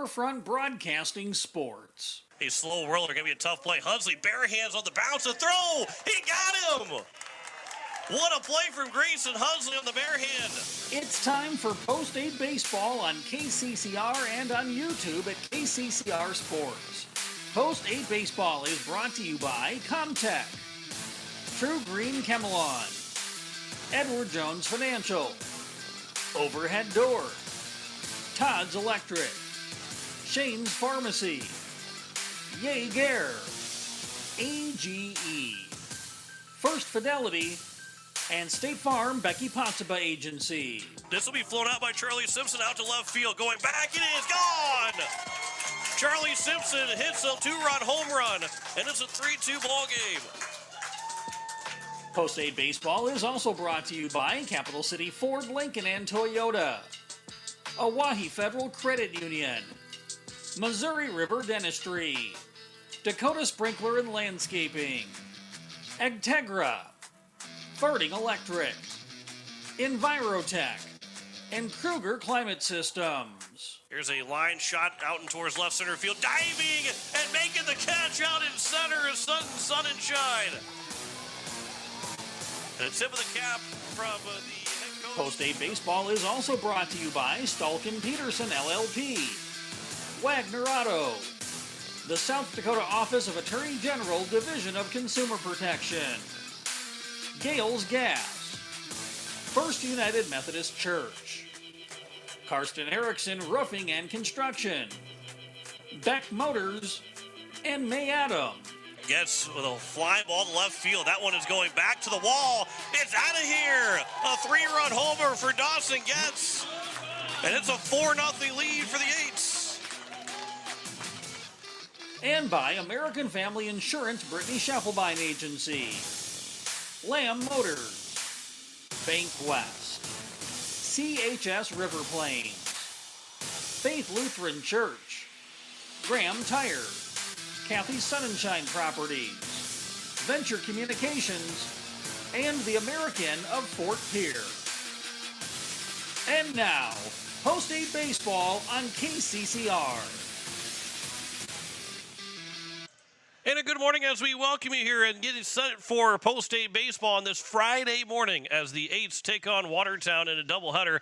Riverfront Broadcasting Sports. A slow whirler, going to be a tough play. Hunsley, bare hands on the bounce, a throw. He got him. What a play from Grayson Hunsley on the bare hand. It's time for Post-8 Baseball on KCCR and on YouTube at KCCR Sports. Post-8 Baseball is brought to you by Comtech, True Green Chemelon, Edward Jones Financial, Overhead Door, Todd's Electric, Shane's Pharmacy, Jaeger, AGE, First Fidelity, and State Farm Becky Pottsaba Agency. This will be flown out by Charlie Simpson out to left field. Going back, it is gone! Charlie Simpson hits a two-run home run, and it's a 3-2 ball game. Post-8 Baseball is also brought to you by Capital City Ford, Lincoln, and Toyota, Oahe Federal Credit Union, Missouri River Dentistry, Dakota Sprinkler and Landscaping, Agtegra, Farting Electric, Envirotech, and Kruger Climate Systems. Here's a line shot out and towards left center field, diving and making the catch out in center is Sun and Shine. And a tip of the cap from the head coach. Post-8 Baseball is also brought to you by Stalkin Peterson LLP, Wagner Auto, the South Dakota Office of Attorney General, Division of Consumer Protection, Gales Gas, First United Methodist Church, Karsten Erickson Roofing and Construction, Beck Motors, and May Adam. Gets with a fly ball to left field. That one is going back to the wall. It's out of here. A 3-run homer for Dawson Getz. And it's a 4-0 lead for the Eights. And by American Family Insurance Brittany Schaffelbein Agency, Lamb Motors, Bank West, CHS River Plains, Faith Lutheran Church, Graham Tire, Kathy's Sunshine Properties, Venture Communications, and the American of Fort Pierre. And now, Post-8 Baseball on KCCR. And a good morning as we welcome you here and get it set for Post-8 Baseball on this Friday morning as the Eights take on Watertown in a doubleheader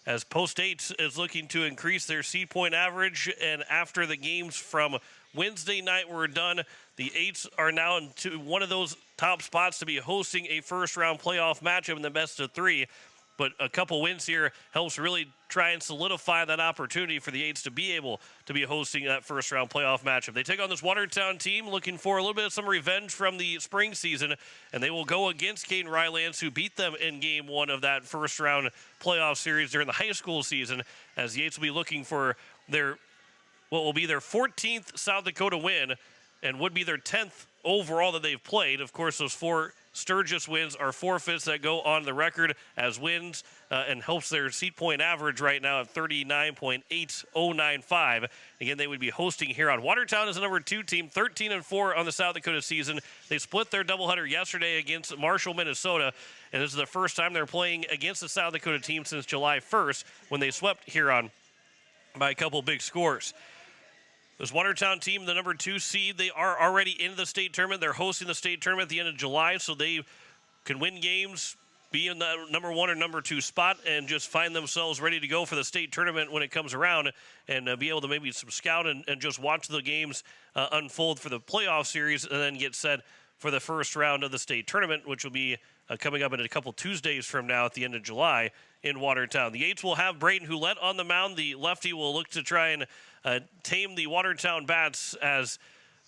as Post-8 is looking to increase their seed point average. And after the games from Wednesday night were done, the Eights are now into one of those top spots to be hosting a first-round playoff matchup in the best of three. But a couple wins here helps really try and solidify that opportunity for the Eights to be able to be hosting that first-round playoff matchup. They take on this Watertown team looking for a little bit of some revenge from the spring season, and they will go against Caden Rylands, who beat them in Game 1 of that first-round playoff series during the high school season, as the Eights will be looking for their what will be their 14th South Dakota win and would be their 10th overall that they've played. Of course, those 4 Sturgis wins are forfeits that go on the record as wins and helps their seat point average right now at 39.8095. Again, they would be hosting here on Watertown as the number 2 team, 13-4 on the South Dakota season. They split their doubleheader yesterday against Marshall, Minnesota, and this is the first time they're playing against the South Dakota team since July 1st when they swept Huron by a couple big scores. This Watertown team, the number 2 seed, they are already in the state tournament. They're hosting the state tournament at the end of July, so they can win games, be in the number 1 or number 2 spot, and just find themselves ready to go for the state tournament when it comes around and be able to maybe some scout and just watch the games unfold for the playoff series and then get set for the first round of the state tournament, which will be coming up in a couple Tuesdays from now at the end of July in Watertown. The Eights will have Braden Houlette on the mound. The lefty will look to try and tame the Watertown bats as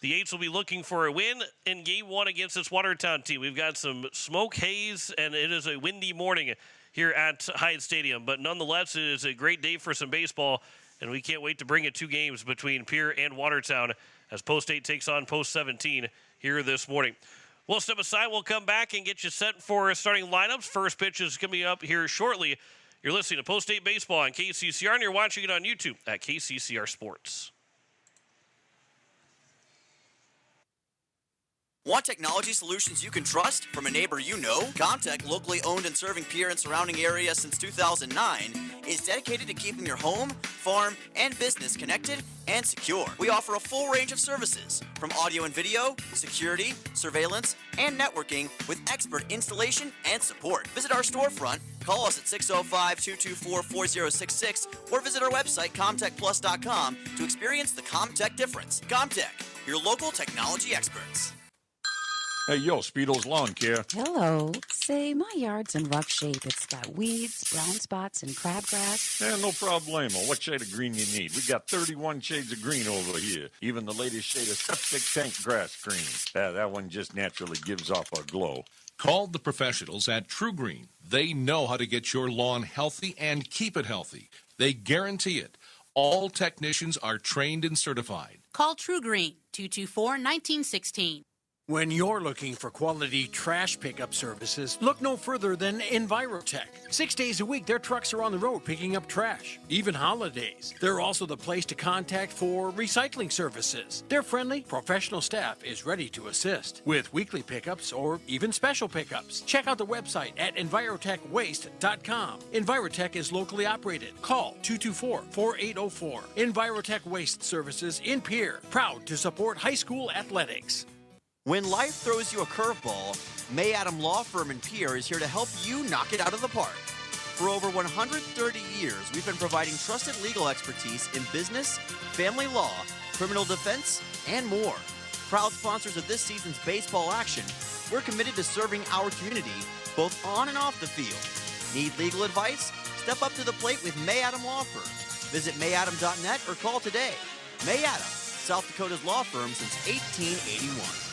the Eights will be looking for a win in Game 1 against this Watertown team. We've got some smoke haze, and it is a windy morning here at Hyde Stadium. But nonetheless, it is a great day for some baseball, and we can't wait to bring it 2 games between Pierre and Watertown as Post-8 takes on Post-17 here this morning. We'll step aside. We'll come back and get you set for starting lineups. First pitch is coming up here shortly. You're listening to Post-8 Baseball on KCCR, and you're watching it on YouTube at KCCR Sports. Want technology solutions you can trust from a neighbor you know? Comtech, locally owned and serving Pierre and surrounding area since 2009, is dedicated to keeping your home, farm, and business connected and secure. We offer a full range of services, from audio and video, security, surveillance, and networking with expert installation and support. Visit our storefront, call us at 605-224-4066, or visit our website, comtechplus.com, to experience the Comtech difference. Comtech, your local technology experts. Hey, yo, Speedo's Lawn Care. Hello. Say, my yard's in rough shape. It's got weeds, brown spots, and crabgrass. Yeah, no problemo. What shade of green you need? We got 31 shades of green over here. Even the latest shade of septic tank grass green. That one just naturally gives off a glow. Call the professionals at True Green. They know how to get your lawn healthy and keep it healthy. They guarantee it. All technicians are trained and certified. Call True Green, 224-1916. When you're looking for quality trash pickup services, look no further than Envirotech. 6 days a week, their trucks are on the road picking up trash, even holidays. They're also the place to contact for recycling services. Their friendly, professional staff is ready to assist with weekly pickups or even special pickups. Check out the website at envirotechwaste.com. Envirotech is locally operated. Call 224-4804. Envirotech Waste Services in Pierre, proud to support high school athletics. When life throws you a curveball, May Adam Law Firm in Pierre is here to help you knock it out of the park. For over 130 years, we've been providing trusted legal expertise in business, family law, criminal defense, and more. Proud sponsors of this season's baseball action, we're committed to serving our community both on and off the field. Need legal advice? Step up to the plate with May Adam Law Firm. Visit mayadam.net or call today. May Adam, South Dakota's law firm since 1881.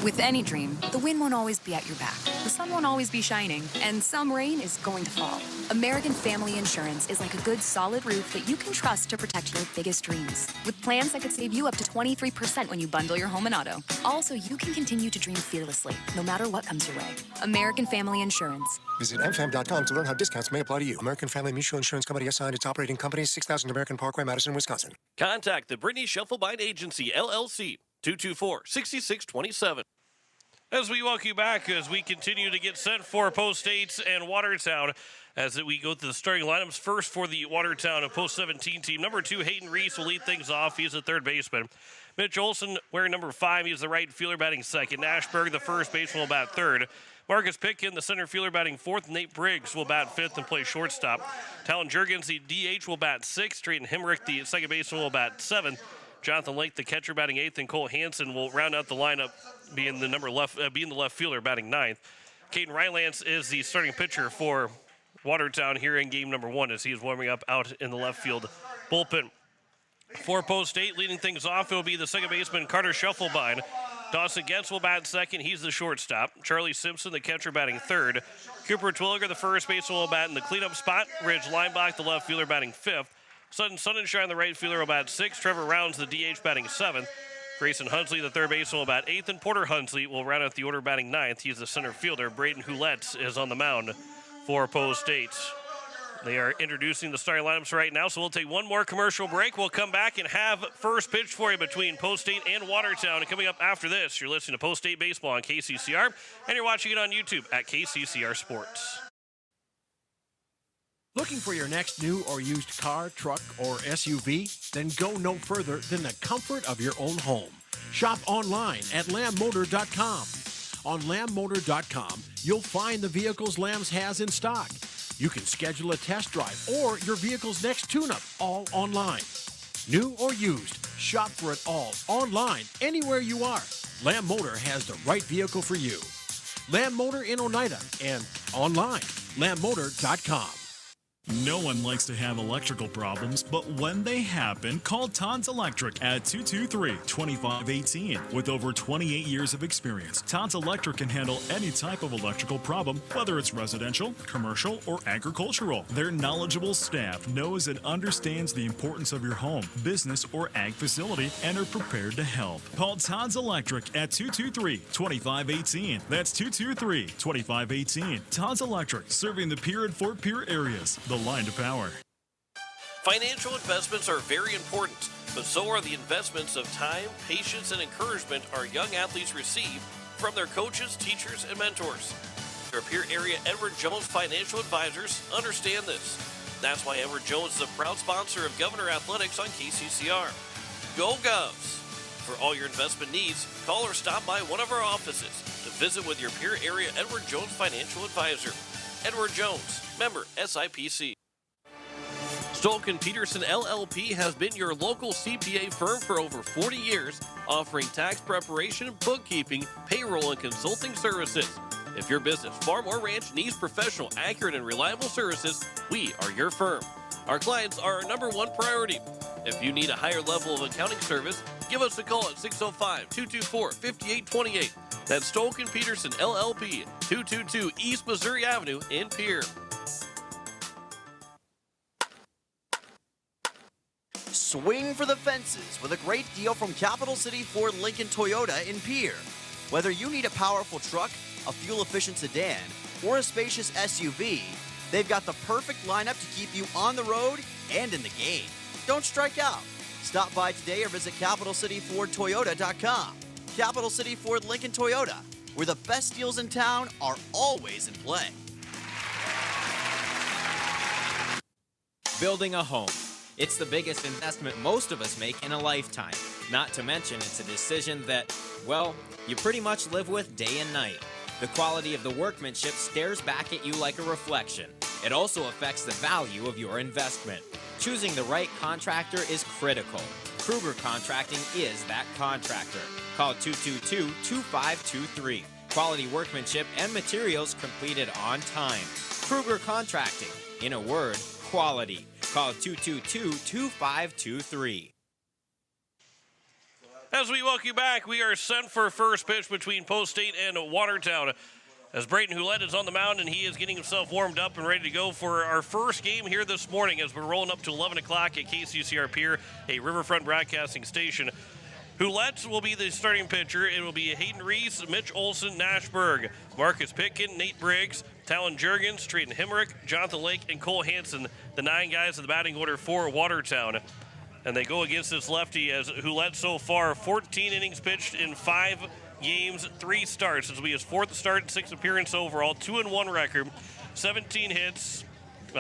With any dream, the wind won't always be at your back, the sun won't always be shining, and some rain is going to fall. American Family Insurance is like a good, solid roof that you can trust to protect your biggest dreams. With plans that could save you up to 23% when you bundle your home and auto. Also, you can continue to dream fearlessly, no matter what comes your way. American Family Insurance. Visit mfam.com to learn how discounts may apply to you. American Family Mutual Insurance Company assigned its operating company, 6000 American Parkway, Madison, Wisconsin. Contact the Brittany Scheffelbein Agency, LLC, 224-6627. As we welcome you back, as we continue to get set for Post 8 and Watertown, as we go through the starting lineups. First for the Watertown Post 17 team, number 2, Hayden Reese will lead things off. He's the third baseman. Mitch Olson wearing number 5. He's the right fielder batting second. Ashberg, the first baseman, will bat third. Marcus Pitkin, the center fielder, batting fourth. Nate Briggs will bat fifth and play shortstop. Talon Jurgens, the DH, will bat sixth. Drayton Hemrick, the second baseman, will bat seventh. Jonathan Lake, the catcher, batting eighth, and Cole Hansen will round out the lineup, being the left fielder, batting ninth. Caden Rylance is the starting pitcher for Watertown here in game number 1 as he is warming up out in the left field bullpen. For Post 8, leading things off, it will be the second baseman, Carter Scheffelbein. Dawson Getz will bat second. He's the shortstop. Charlie Simpson, the catcher, batting third. Cooper Twilliger, the first baseman, will bat in the cleanup spot. Ridge Linebach, the left fielder, batting fifth. Sutton Sonnenschein, the right fielder, will bat sixth. Trevor Rounds, the DH, batting seventh. Grayson Hunsley, the third baseman, will bat eighth. And Porter Hunsley will round out the order, batting ninth. He's the center fielder. Braden Houletts is on the mound for Post 8. They are introducing the starting lineups right now, so we'll take one more commercial break. We'll come back and have first pitch for you between Post 8 and Watertown. And coming up after this, you're listening to Post 8 Baseball on KCCR, and you're watching it on YouTube at KCCR Sports. Looking for your next new or used car, truck, or SUV? Then go no further than the comfort of your own home. Shop online at lambmotor.com. On lambmotor.com, you'll find the vehicles Lambs has in stock. You can schedule a test drive or your vehicle's next tune-up all online. New or used, shop for it all online anywhere you are. Lamb Motor has the right vehicle for you. Lamb Motor in Oneida and online, lambmotor.com. No one likes to have electrical problems, but when they happen, call Todd's Electric at 223-2518. With over 28 years of experience, Todd's Electric can handle any type of electrical problem, whether it's residential, commercial, or agricultural. Their knowledgeable staff knows and understands the importance of your home, business, or ag facility and are prepared to help. Call Todd's Electric at 223-2518. That's 223-2518. Todd's Electric, serving the Pierre and Fort Pierre areas. The line to power. Financial investments are very important. but so are the investments of time, patience, and encouragement our young athletes receive from their coaches, teachers, and mentors. Their Pierre area Edward Jones financial advisors understand this. That's why Edward Jones is a proud sponsor of Governor Athletics on KCCR. Go Govs! For all your investment needs, call or stop by one of our offices to visit with your Pierre area Edward Jones financial advisor. Edward Jones, member SIPC. Stolken Peterson LLP has been your local CPA firm for over 40 years, offering tax preparation, bookkeeping, payroll, and consulting services. If your business, farm, or ranch needs professional, accurate, and reliable services, we are your firm. Our clients are our number one priority. If you need a higher level of accounting service, give us a call at 605-224-5828. That's Stolken Peterson LLP, 222 East Missouri Avenue in Pierre. Swing for the fences with a great deal from Capital City Ford Lincoln Toyota in Pierre. Whether you need a powerful truck, a fuel-efficient sedan, or a spacious SUV, they've got the perfect lineup to keep you on the road and in the game. Don't strike out. Stop by today or visit CapitalCityFordToyota.com. Capital City Ford Lincoln Toyota, where the best deals in town are always in play. Building a home. It's the biggest investment most of us make in a lifetime. Not to mention it's a decision that, well, you pretty much live with day and night. The quality of the workmanship stares back at you like a reflection. It also affects the value of your investment. Choosing the right contractor is critical. Kruger Contracting is that contractor. Call 222-2523. Quality workmanship and materials completed on time. Kruger Contracting. In a word, quality. Call 222-2523. As we welcome you back, we are sent for first pitch between Post State and Watertown. As Braden Houlette is on the mound, and he is getting himself warmed up and ready to go for our first game here this morning as we're rolling up to 11 o'clock at KCCR Pierre, a Riverfront broadcasting station. Houlette will be the starting pitcher. It will be Hayden Reese, Mitch Olson, Nashberg, Marcus Pitkin, Nate Briggs, Talon Jurgens, Trayton Hemrick, Jonathan Lake, and Cole Hansen, the 9 guys in the batting order for Watertown. And they go against this lefty as Houlette so far, 14 innings pitched in 5 games, 3 starts. This will be his 4th start, 6th appearance overall, 2-1 record, 17 hits,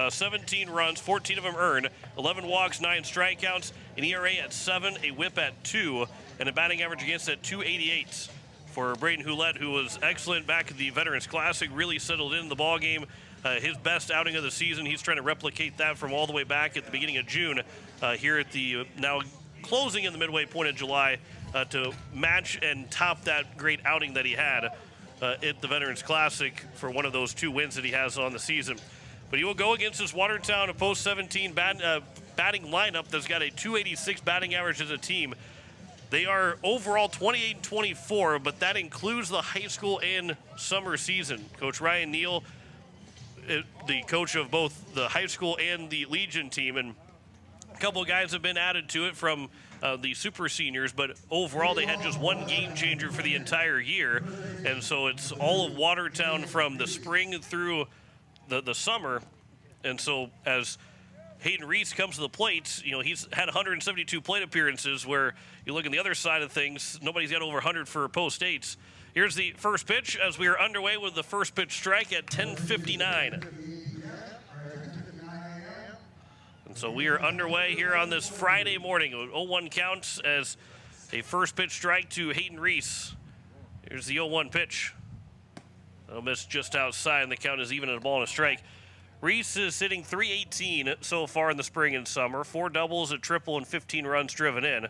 17 runs, 14 of them earned, 11 walks, 9 strikeouts, an ERA at 7, a whip at 2, and a batting average against at 288 for Braden Houlette, who was excellent back at the Veterans Classic, really settled in the ball game. His best outing of the season. He's trying to replicate that from all the way back at the beginning of June here at the now closing in the midway point of July to match and top that great outing that he had at the Veterans Classic for one of those 2 wins that he has on the season. But he will go against this Watertown post-17 batting lineup that's got a 286 batting average as a team. They are overall 28-24, but that includes the high school and summer season. Coach Ryan Neal, the coach of both the high school and the Legion team, and a couple of guys have been added to it from the super seniors, but overall they had just 1 game changer for the entire year, and so it's all of Watertown from the spring through the summer. And so as Hayden Reese comes to the plate, you know, he's had 172 plate appearances, where you look at the other side of things, nobody's got over 100 for Post States. Here's the first pitch as we are underway with the first pitch strike at 10:59. And so we are underway here on this Friday morning. 0-1 counts as a first pitch strike to Hayden Reese. Here's the 0-1 pitch. That'll miss just outside, and the count is even at a ball and a strike. Reese is hitting .318 so far in the spring and summer. 4 doubles, a triple, and 15 runs driven in.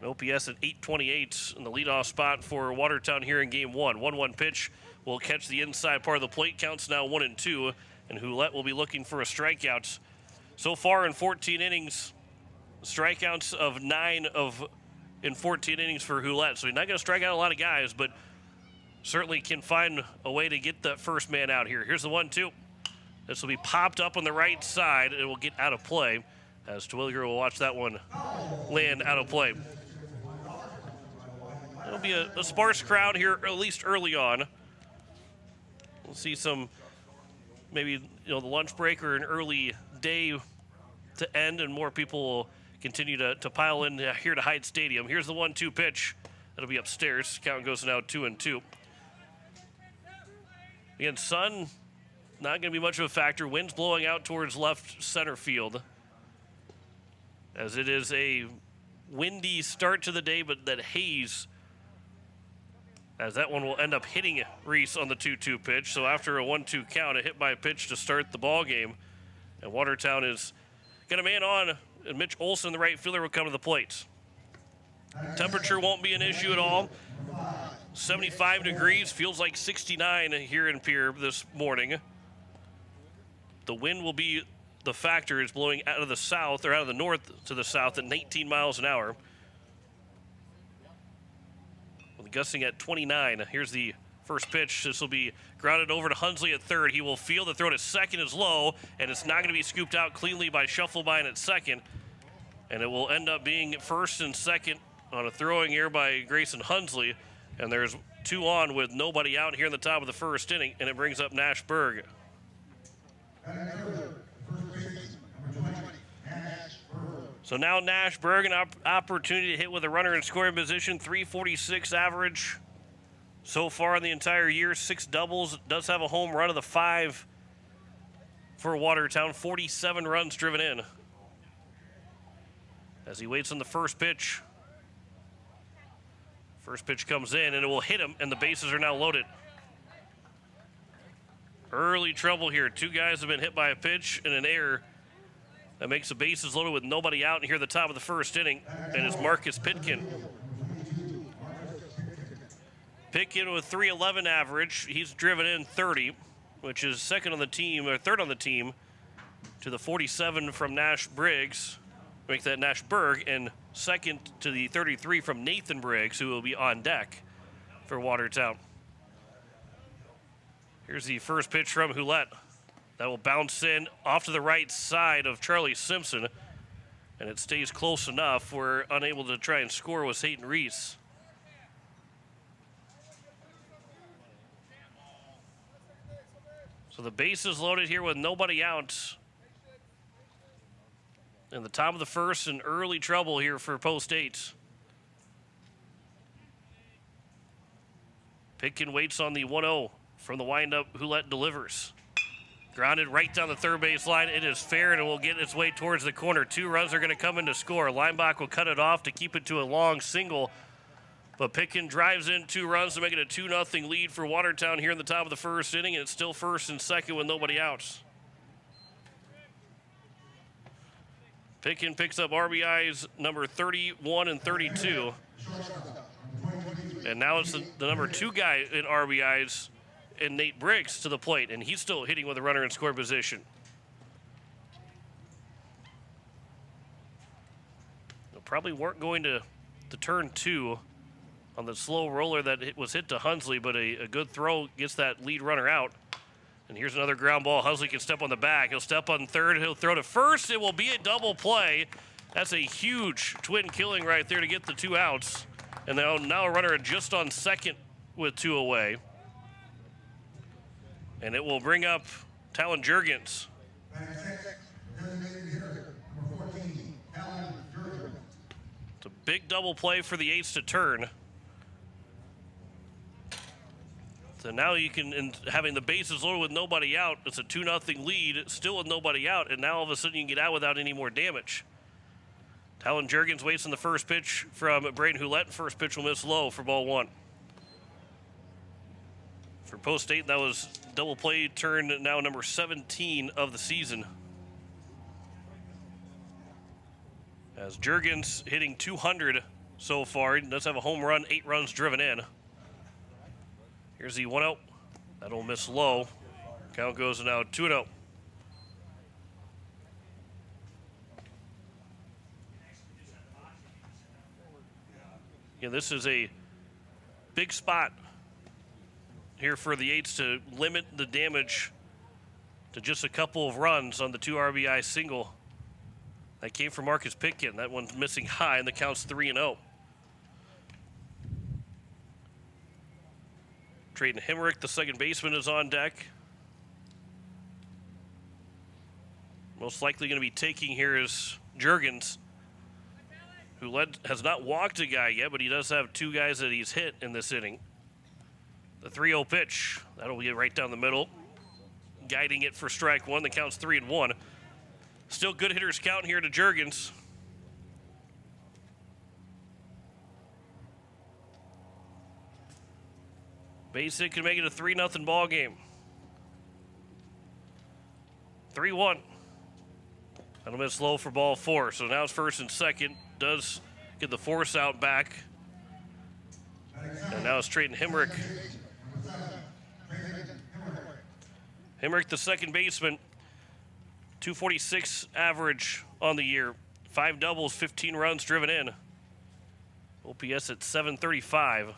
An OPS at .828 in the leadoff spot for Watertown here in Game 1. 1-1 pitch will catch the inside part of the plate. Counts now 1-2, and Houlette will be looking for a strikeout. So far in 14 innings, strikeouts of 9 in 14 innings for Houlette. So he's not going to strike out a lot of guys, but certainly can find a way to get that first man out here. Here's the 1-2. This will be popped up on the right side. It will get out of play as Twilliger will watch that one land out of play. It'll be a sparse crowd here, at least early on. We'll see some, maybe, the lunch break or an early day to end, and more people will continue to pile in here to Hyde Stadium. Here's the 1-2 pitch. That'll be upstairs. Count goes now 2-2. Again, sun, not going to be much of a factor. Wind's blowing out towards left center field, as it is a windy start to the day, but that haze, as that one will end up hitting Reese on the 2-2 pitch. So after a 1-2 count, a hit by pitch to start the ball game. And Watertown is got a man on, and Mitch Olson, the right fielder, will come to the plate. Temperature won't be an issue at all. 75 degrees, feels like 69 here in Pierre this morning. The wind will be the factor. It's blowing out of the south, or out of the north to the south at 19 miles an hour. Gusting at 29. Here's the first pitch. This will be grounded over to Hunsley at third. He will field. The throw to second is low, and it's not going to be scooped out cleanly by Schuffelbein at second. And it will end up being first and second on a throwing error by Grayson Hunsley. And there's 2 on with nobody out here in the top of the first inning, and it brings up Nash Berg. So now Nash Berg, an opportunity to hit with a runner in scoring position. 346 average so far in the entire year. 6 doubles. Does have a home run of the 5 for Watertown. 47 runs driven in. As he waits on the first pitch. First pitch comes in, and it will hit him, and the bases are now loaded. Early trouble here. 2 guys have been hit by a pitch and an error. That makes the bases loaded with nobody out here at the top of the first inning, and it's Marcus Pitkin. Pitkin with 311 average. He's driven in 30, which is second on the team, or third on the team, to the 47 from Nash Briggs. Make that Nash Berg, and second to the 33 from Nathan Briggs, who will be on deck for Watertown. Here's the first pitch from Hulette. That will bounce in off to the right side of Charlie Simpson, and it stays close enough. We're unable to try and score with Hayden Reese. So the base is loaded here with nobody out. In the top of the first, and early trouble here for Post 8. Pitkin waits on the 1-0 from the windup. Hulette delivers. Grounded right down the third base line. It is fair, and it will get its way towards the corner. 2 runs are going to come in to score. Leinbach will cut it off to keep it to a long single. But Pitkin drives in 2 runs to make it a 2-0 lead for Watertown here in the top of the first inning, and it's still first and second with nobody out. Pitkin picks up RBIs number 31 and 32. And now it's the number 2 guy in RBIs, and Nate Briggs to the plate, and he's still hitting with a runner in score position. They probably weren't going to turn 2 on the slow roller that was hit to Hunsley, but a good throw gets that lead runner out. And here's another ground ball. Hunsley can step on the back. He'll step on third. He'll throw to first. It will be a double play. That's a huge twin killing right there to get the 2 outs. And now a runner just on second with 2 away. And it will bring up Talon Jurgens. It's a big double play for the Eights to turn. So now you can, having the bases loaded with nobody out, it's a 2-0 lead, still with nobody out, and now all of a sudden you can get out without any more damage. Talon Jurgens waits on the first pitch from Braden Hulette. First pitch will miss low for ball 1. For Post 8, that was double play turn now number 17 of the season. As Jurgens hitting 200 so far. He does have a home run, 8 runs driven in. Here's the 1-0. That'll miss low. Count goes to now 2-0. Yeah, this is a big spot here for the Eights to limit the damage to just a couple of runs on the 2 RBI single. That came from Marcus Pitkin. That one's missing high, and the count's 3-0. Trayden Hemrick, the second baseman, is on deck. Most likely going to be taking here is Jurgens. who has not walked a guy yet, but he does have 2 guys that he's hit in this inning. The 3-0 pitch, that'll get right down the middle, guiding it for strike 1. The count's 3-1. Still good hitters count here to Juergens. Base hit can make it a 3-0 ball game. 3-1. That'll miss low for ball 4. So now it's first and second. Does get the force out back. And now it's Trayton Hemrick. Hemrick, the second baseman, 246 average on the year. 5 doubles, 15 runs driven in. OPS at 735.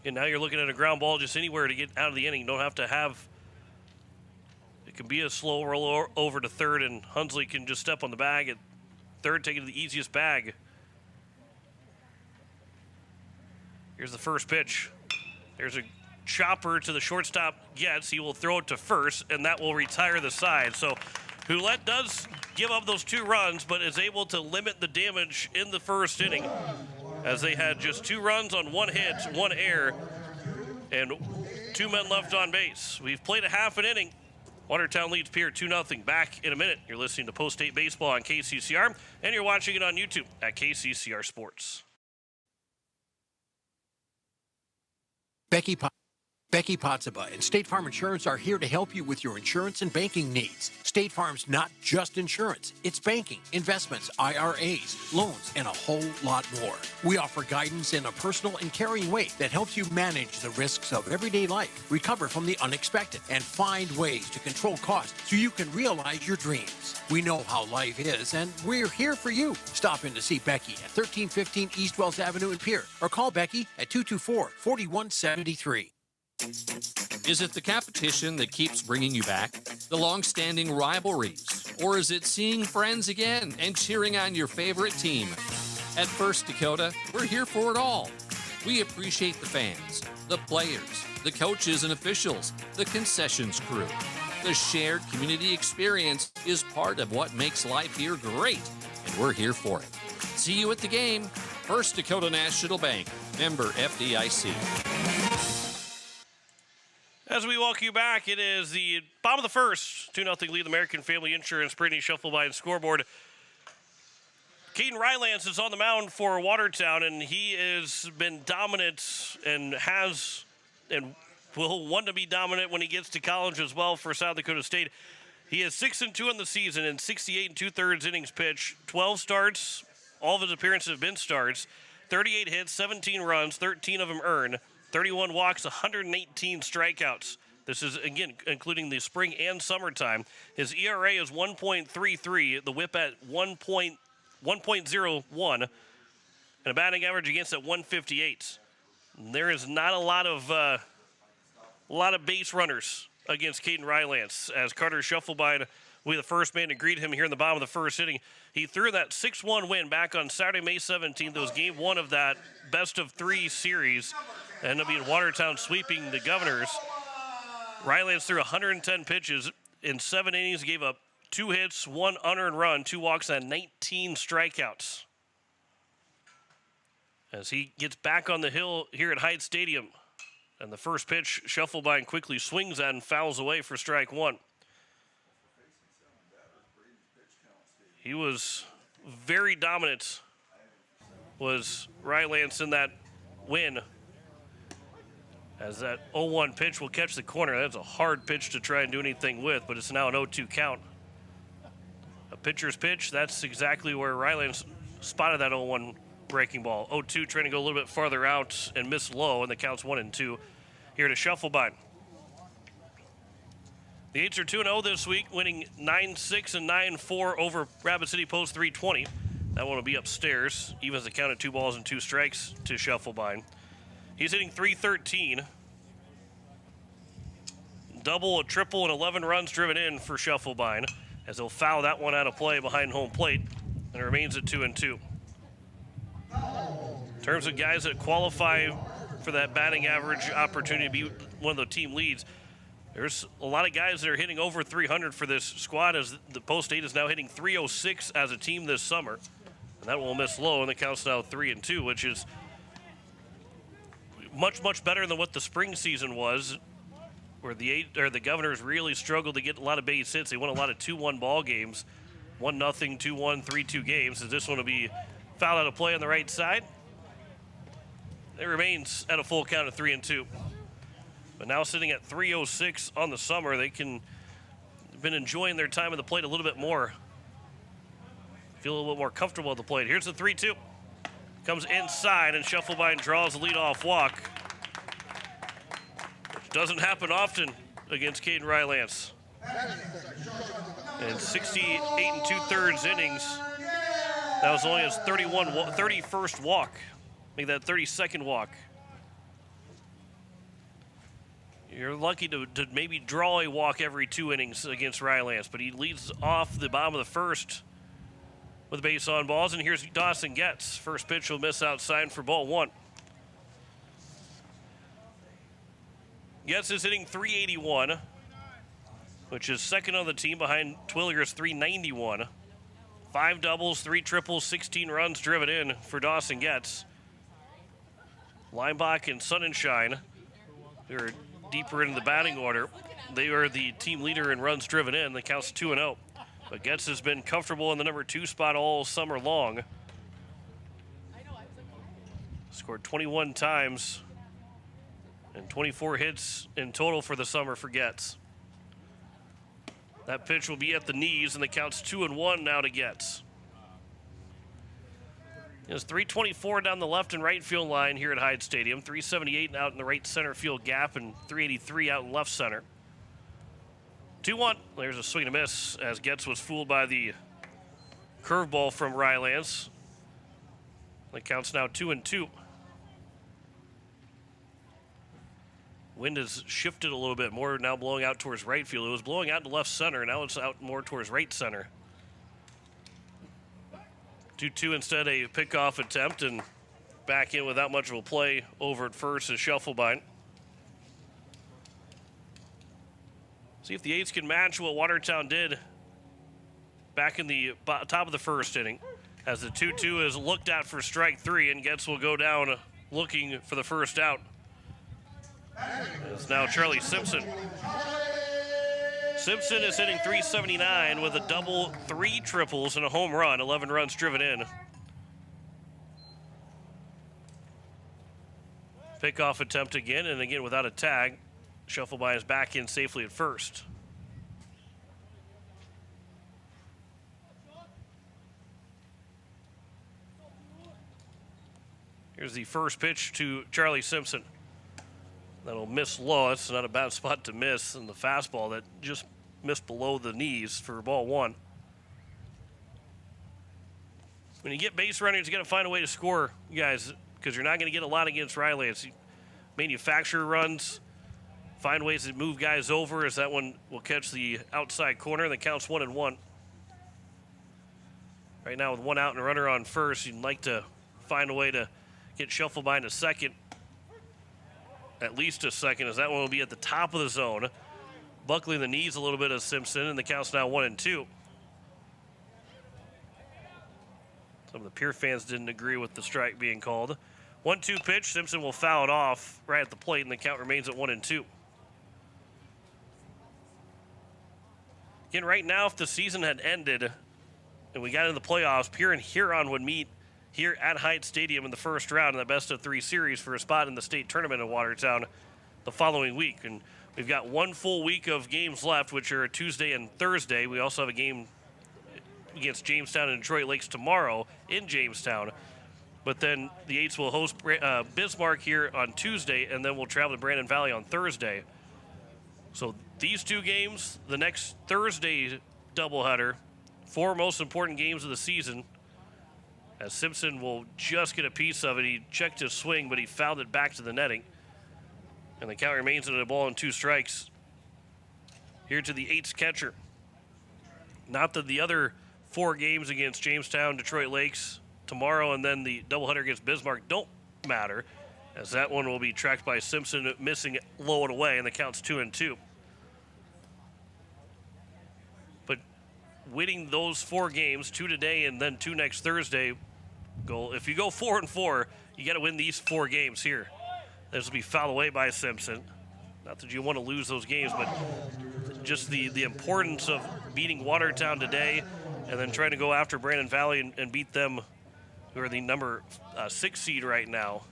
And now you're looking at a ground ball just anywhere to get out of the inning. You don't have to have, it can be a slow roll over to third, and Hunsley can just step on the bag at third, taking the easiest bag. Here's the first pitch. There's a chopper to the shortstop gets. He will throw it to first, and that will retire the side. So Hulette does give up those 2 runs, but is able to limit the damage in the first inning, as they had just 2 runs on 1 hit, 1 error, and 2 men left on base. We've played a half an inning. Watertown leads Pierre 2-0. Back in a minute. You're listening to Post-State Baseball on KCCR, and you're watching it on YouTube at KCCR Sports. Becky Potsaba and State Farm Insurance are here to help you with your insurance and banking needs. State Farm's not just insurance. It's banking, investments, IRAs, loans, and a whole lot more. We offer guidance in a personal and caring way that helps you manage the risks of everyday life, recover from the unexpected, and find ways to control costs so you can realize your dreams. We know how life is, and we're here for you. Stop in to see Becky at 1315 East Wells Avenue in Pierre, or call Becky at 224-4173. Is it the competition that keeps bringing you back? The long-standing rivalries? Or is it seeing friends again and cheering on your favorite team? At First Dakota, we're here for it all. We appreciate the fans, the players, the coaches and officials, the concessions crew. The shared community experience is part of what makes life here great, and we're here for it. See you at the game. First Dakota National Bank, member FDIC. As we walk you back, it is the bottom of the first. 2-0 lead, American Family Insurance. Brittany Shuffleby scoreboard. Caden Rylance is on the mound for Watertown, and he has been dominant and will want to be dominant when he gets to college as well for South Dakota State. He is 6-2 in the season in 68 2/3 innings pitched, 12 starts. All of his appearances have been starts. 38 hits, 17 runs, 13 of them earned. 31 walks, 118 strikeouts. This is, again, including the spring and summertime. His ERA is 1.33, the whip at 1.01, and a batting average against at 158. There is not a lot of base runners against Caden Rylance, as Carter Shuffleby will be the first man to greet him here in the bottom of the first inning. He threw that 6-1 win back on Saturday, May 17th. It was game 1 of that best-of-3 series. Ended up being Watertown sweeping the Governors. Rylance threw 110 pitches in 7 innings, gave up 2 hits, 1 unearned run, 2 walks, and 19 strikeouts. As he gets back on the hill here at Hyde Stadium. And the first pitch, Shuffleby quickly swings at and fouls away for strike 1. He was very dominant, was Rylance in that win. As that 0-1 pitch will catch the corner. That's a hard pitch to try and do anything with, but it's now an 0-2 count. A pitcher's pitch, that's exactly where Rylance spotted that 0-1 breaking ball. 0-2 trying to go a little bit farther out and miss low, and the count's 1-2 here to Shuffleby. The Eights are 2-0 this week, winning 9-6 and 9-4 over Rapid City Post 320. That one will be upstairs, even as the count of 2 balls and 2 strikes to Shuffleby. He's hitting .313. Double, a triple, and 11 runs driven in for Shuffleby, as they'll foul that one out of play behind home plate, and it remains at 2-2. In terms of guys that qualify for that batting average opportunity to be one of the team leads, There's a lot of guys that are hitting over 300 for this squad, as the Post 8 is now hitting 306 as a team this summer. And that will miss low, and the count's now 3-2, which is much, much better than what the spring season was, where the Governors really struggled to get a lot of base hits. They won a lot of 2-1 ball games, 1-0, 2-1, 3-2 games. As this one will be fouled out of play on the right side. It remains at a full count of 3-2. But now sitting at 306 on the summer, they've been enjoying their time at the plate a little bit more. Feel a little bit more comfortable at the plate. Here's the 3-2. Comes inside, and Scheffelbein draws the leadoff walk, which doesn't happen often against Caden Rylance. In 68 2/3 innings, that was only his 31st walk. Make that 32nd walk. You're lucky to maybe draw a walk every 2 innings against Rylance, but he leads off the bottom of the first with base on balls, and here's Dawson Getz. First pitch will miss outside for ball 1. Getz is hitting .381, which is second on the team behind Twillier's .391. 5 doubles, 3 triples, 16 runs driven in for Dawson Getz. Leinbach and Sonnenschein, they're deeper into the batting order. They are the team leader in runs driven in. The count's 2-0. But Getz has been comfortable in the number 2 spot all summer long. Scored 21 times and 24 hits in total for the summer for Getz. That pitch will be at the knees, and the count's 2-1 now to Getz. It's 324 down the left and right field line here at Hyde Stadium, 378 out in the right center field gap, and 383 out in left center. 2-1. There's a swing and a miss as Getz was fooled by the curveball from Rylance. The count's now 2-2. Wind has shifted a little bit more, now blowing out towards right field. It was blowing out to left center, now it's out more towards right center. 2-2 instead, a pickoff attempt, and back in without much of a play over at first is Scheffelbein. See if the Eights can match what Watertown did back in the top of the first inning, as the 2-2 is looked at for strike 3, and Getz will go down looking for the first out. It's now Charlie Simpson. Simpson is hitting .379 with a double, 3 triples, and a home run, 11 runs driven in. Pickoff attempt again, and again without a tag. Scheffelbein is back in safely at first. Here's the first pitch to Charlie Simpson. That'll miss low. It's not a bad spot to miss, and the fastball that just missed below the knees for ball 1. When you get base runners, you got to find a way to score, guys, because you're not going to get a lot against Rylance. Manufacture runs, find ways to move guys over, as that one will catch the outside corner. The count's 1-1. Right now with 1 out and a runner on first, you'd like to find a way to get Scheffelbein to second. At least a second, as that one will be at the top of the zone. Buckling the knees a little bit of Simpson, and the count's now 1-2. Some of the Pierre fans didn't agree with the strike being called. 1-2 pitch, Simpson will foul it off right at the plate, and the count remains at 1-2. Again, right now, if the season had ended and we got into the playoffs, Pierre and Huron would meet here at Hyde Stadium in the first round in the best-of-3 series for a spot in the state tournament in Watertown the following week. And we've got 1 full week of games left, which are Tuesday and Thursday. We also have a game against Jamestown and Detroit Lakes tomorrow in Jamestown. But then the Eights will host Bismarck here on Tuesday, and then we'll travel to Brandon Valley on Thursday. So these 2 games, the next Thursday doubleheader, 4 most important games of the season, as Simpson will just get a piece of it. He checked his swing, but he fouled it back to the netting. And the count remains at a ball and 2 strikes. Here to the Eights catcher. Not that the other 4 games against Jamestown, Detroit Lakes tomorrow, and then the doubleheader against Bismarck don't matter, as that one will be tracked by Simpson missing low and away, and the count's 2-2. winning those 4 games, 2 today and then 2 next Thursday. If you go 4-4, you got to win these 4 games here. This will be fouled away by Simpson. Not that you want to lose those games, but just the importance of beating Watertown today and then trying to go after Brandon Valley and beat them, who are the number 6 seed right now.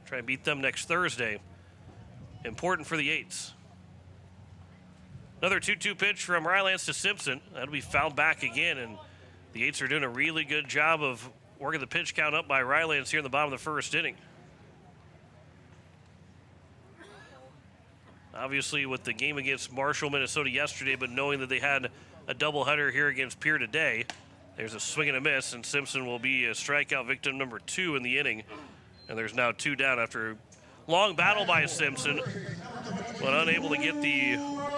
Try and beat them next Thursday. Important for the Eights. Another 2-2 pitch from Rylance to Simpson. That'll be fouled back again, and the Eights are doing a really good job of working the pitch count up by Rylance here in the bottom of the first inning. Obviously, with the game against Marshall, Minnesota yesterday, but knowing that they had a doubleheader here against Pierre today, there's a swing and a miss, and Simpson will be a strikeout victim number 2 in the inning. And there's now 2 down after a long battle by Simpson, but unable to get the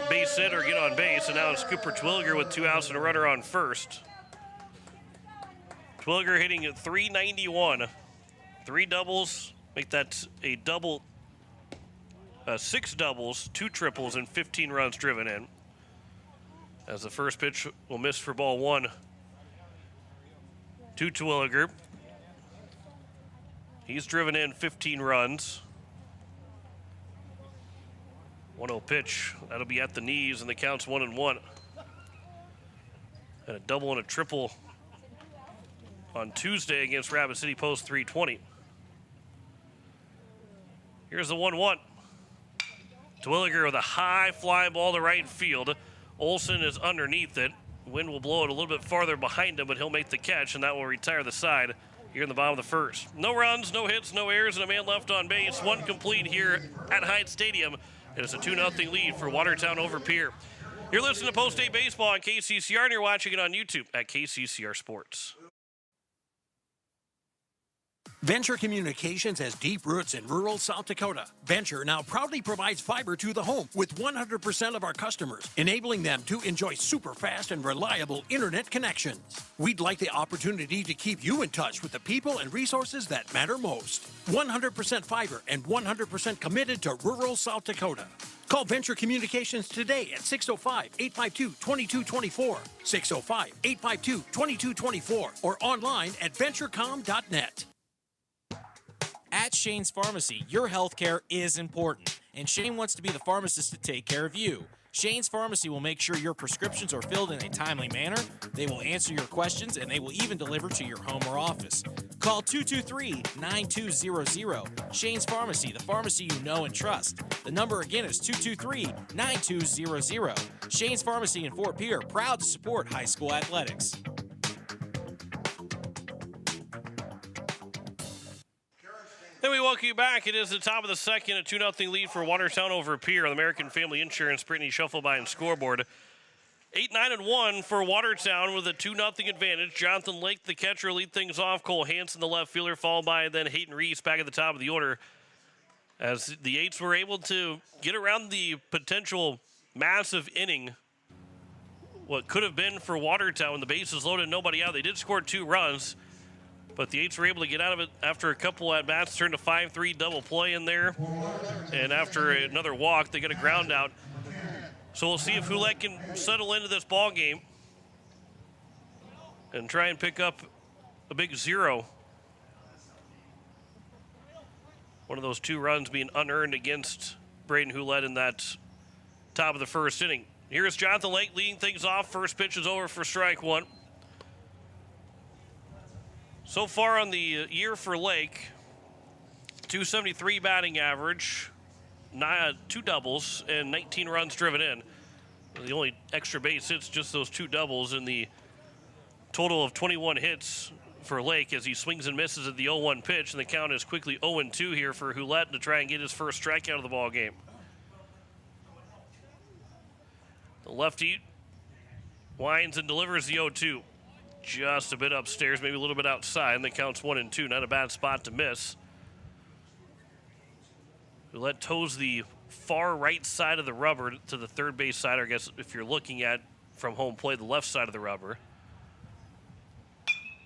base hit or get on base. And now it's Cooper Twilliger with 2 outs and a runner on first. Twilliger hitting at .391, 3 doubles, make that a double. 6 doubles, 2 triples, and 15 runs driven in. As the first pitch will miss for ball 1 to Twilliger. He's driven in 15 runs. 1-0 pitch. That'll be at the knees, and the count's 1-1. And a double and a triple on Tuesday against Rapid City Post 320. Here's the 1-1. Twilliger with a high fly ball to right field. Olson is underneath it. Wind will blow it a little bit farther behind him, but he'll make the catch, and that will retire the side here in the bottom of the first. No runs, no hits, no errors, and a man left on base. 1 complete here at Hyde Stadium. And it's a 2-0 lead for Watertown over Pierre. You're listening to Post-State Baseball on KCCR, and you're watching it on YouTube at KCCR Sports. Venture Communications has deep roots in rural South Dakota. Venture now proudly provides fiber to the home with 100% of our customers, enabling them to enjoy super fast and reliable internet connections. We'd like the opportunity to keep you in touch with the people and resources that matter most. 100% fiber and 100% committed to rural South Dakota. Call Venture Communications today at 605-852-2224, 605-852-2224, or online at venturecom.net. At Shane's Pharmacy, your health care is important, and Shane wants to be the pharmacist to take care of you. Shane's Pharmacy will make sure your prescriptions are filled in a timely manner, they will answer your questions, and they will even deliver to your home or office. Call 223-9200. Shane's Pharmacy, the pharmacy you know and trust. The number again is 223-9200. Shane's Pharmacy in Fort Pierre, proud to support high school athletics. And we welcome you back. It is the top of the second, a 2-0 lead for Watertown over Pierre on American Family Insurance. Brittany Shufflebein scoreboard. 8-9-1 for Watertown with a 2-0 advantage. Jonathan Lake, the catcher, lead things off. Cole Hansen, the left fielder, followed by then Hayden Reese back at the top of the order. As the Eights were able to get around the potential massive inning, what could have been for Watertown when the bases loaded, nobody out. They did score 2 runs. But the Eights were able to get out of it after a couple at-bats, turned a 5-3 double play in there. And after another walk, they got a ground out. So we'll see if Hulett can settle into this ball game and try and pick up a big 0. One of those 2 runs being unearned against Braden Hulett in that top of the first inning. Here's Jonathan Lake leading things off. First pitch is over for strike 1. So far on the year for Lake, 273 batting average, 2 doubles, and 19 runs driven in. The only extra base hits, just those 2 doubles, in the total of 21 hits for Lake as he swings and misses at the 0-1 pitch, and the count is quickly 0-2 here for Hulett to try and get his first strikeout of the ball game. The lefty winds and delivers the 0-2. Just a bit upstairs, maybe a little bit outside, and the count's 1-2. Not a bad spot to miss. Hulett toes the far right side of the rubber to the third base side, or I guess if you're looking at from home plate, the left side of the rubber.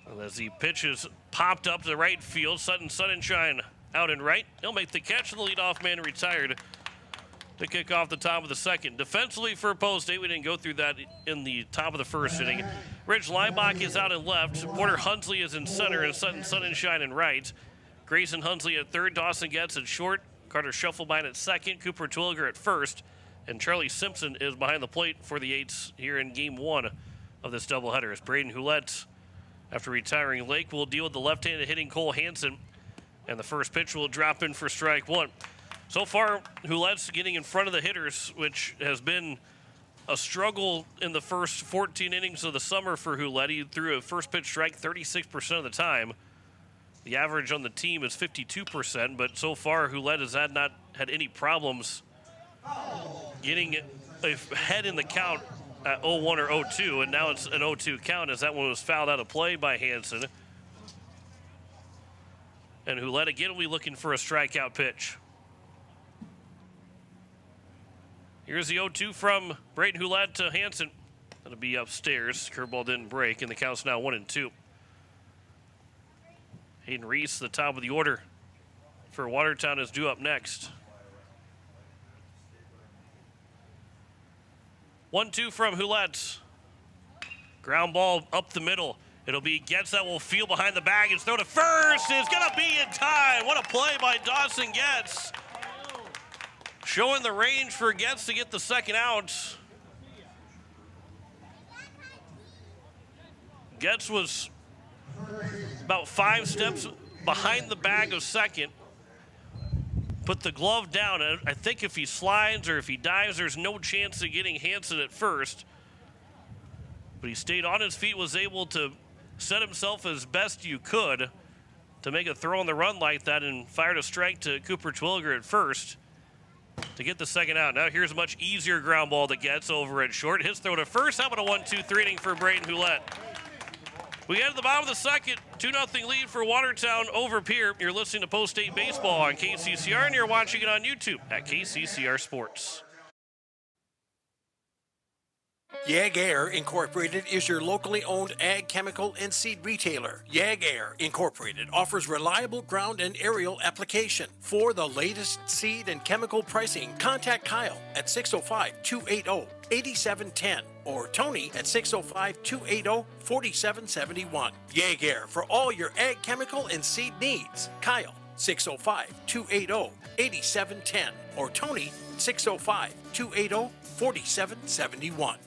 And as the pitch is popped up to the right field, Sutton Sunshine out and right. He'll make the catch, and the leadoff man retired to kick off the top of the second. Defensively for Post State, we didn't go through that in the top of the first inning. Rich Leimbach is out in left. Porter Hunsley is in center, and Sutton Sunshine in right. Grayson Hunsley at third. Dawson Getz at short. Carter Shufflebein at second. Cooper Twilliger at first. And Charlie Simpson is behind the plate for the Eights here in Game 1 of this doubleheader. As Braden Houlette, after retiring Lake, will deal with the left-handed hitting Cole Hansen. And the first pitch will drop in for strike one. So far, Houlette's getting in front of the hitters, which has been a struggle in the first 14 innings of the summer for Houlette. He threw a first pitch strike 36% of the time. The average on the team is 52%, but so far Houlette has not had any problems getting ahead in the count at 0-1 or 0-2, and now it's an 0-2 count as that one was fouled out of play by Hansen. And Houlette again will be looking for a strikeout pitch. Here's the 0-2 from Braden Houlette to Hansen. That'll be upstairs. Curveball didn't break, and the count's now 1-2. Hayden Reese, the top of the order for Watertown, is due up next. 1-2 from Houlette. Ground ball up the middle. It'll be Getz that will field behind the bag and throw to first. It's going to be in time. What a play by Dawson Getz. Showing the range for Getz to get the second out. Getz was about 5 steps behind the bag of second. Put the glove down. I think if he slides or if he dives, there's no chance of getting Hansen at first. But he stayed on his feet, was able to set himself as best you could to make a throw on the run like that, and fired a strike to Cooper Twilliger at first to get the second out. Now here's a much easier ground ball that gets over at short. His throw to first. How about a 1-2-3 inning for Braden Houlette? We get to the bottom of the second. 2-0 lead for Watertown over Pierre. You're listening to Post State Baseball on KCCR, and you're watching it on YouTube at KCCR Sports. YAG Air Incorporated is your locally owned ag chemical and seed retailer. YAG Air Incorporated offers reliable ground and aerial application. For the latest seed and chemical pricing, contact Kyle at 605-280-8710 or Tony at 605-280-4771. YAG Air for all your ag chemical and seed needs. Kyle 605-280-8710 or Tony 605-280-4771.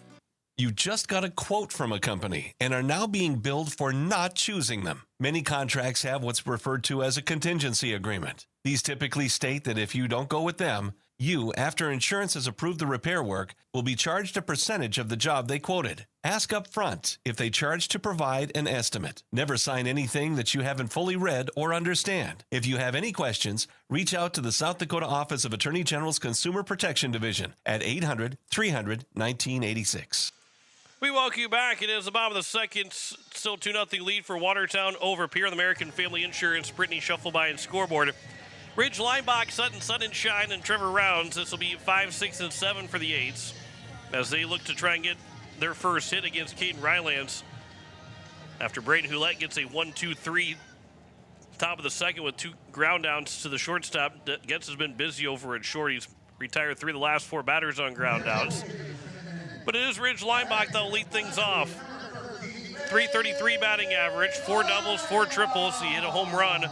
You just got a quote from a company and are now being billed for not choosing them. Many contracts have what's referred to as a contingency agreement. These typically state that if you don't go with them, you, after insurance has approved the repair work, will be charged a percentage of the job they quoted. Ask up front if they charge to provide an estimate. Never sign anything that you haven't fully read or understand. If you have any questions, reach out to the South Dakota Office of Attorney General's Consumer Protection Division at 800-300-1986. We welcome you back. It is the bottom of the second. Still 2-0 lead for Watertown over Pierre. The American Family Insurance, Brittany Shufflebein scoreboard. Ridge Leimbach, Sutton Sunshine, and Trevor Rounds. This will be 5, 6, and 7 for the Eights as they look to try and get their first hit against Caden Rylands. After Braden Houlette gets a 1-2-3 top of the second with 2 ground downs to the shortstop. Getz has been busy over at short. He's retired 3 of the last 4 batters on ground downs. But it is Ridge Leimbach that will lead things off. .333 batting average, 4 doubles, 4 triples. He hit a home run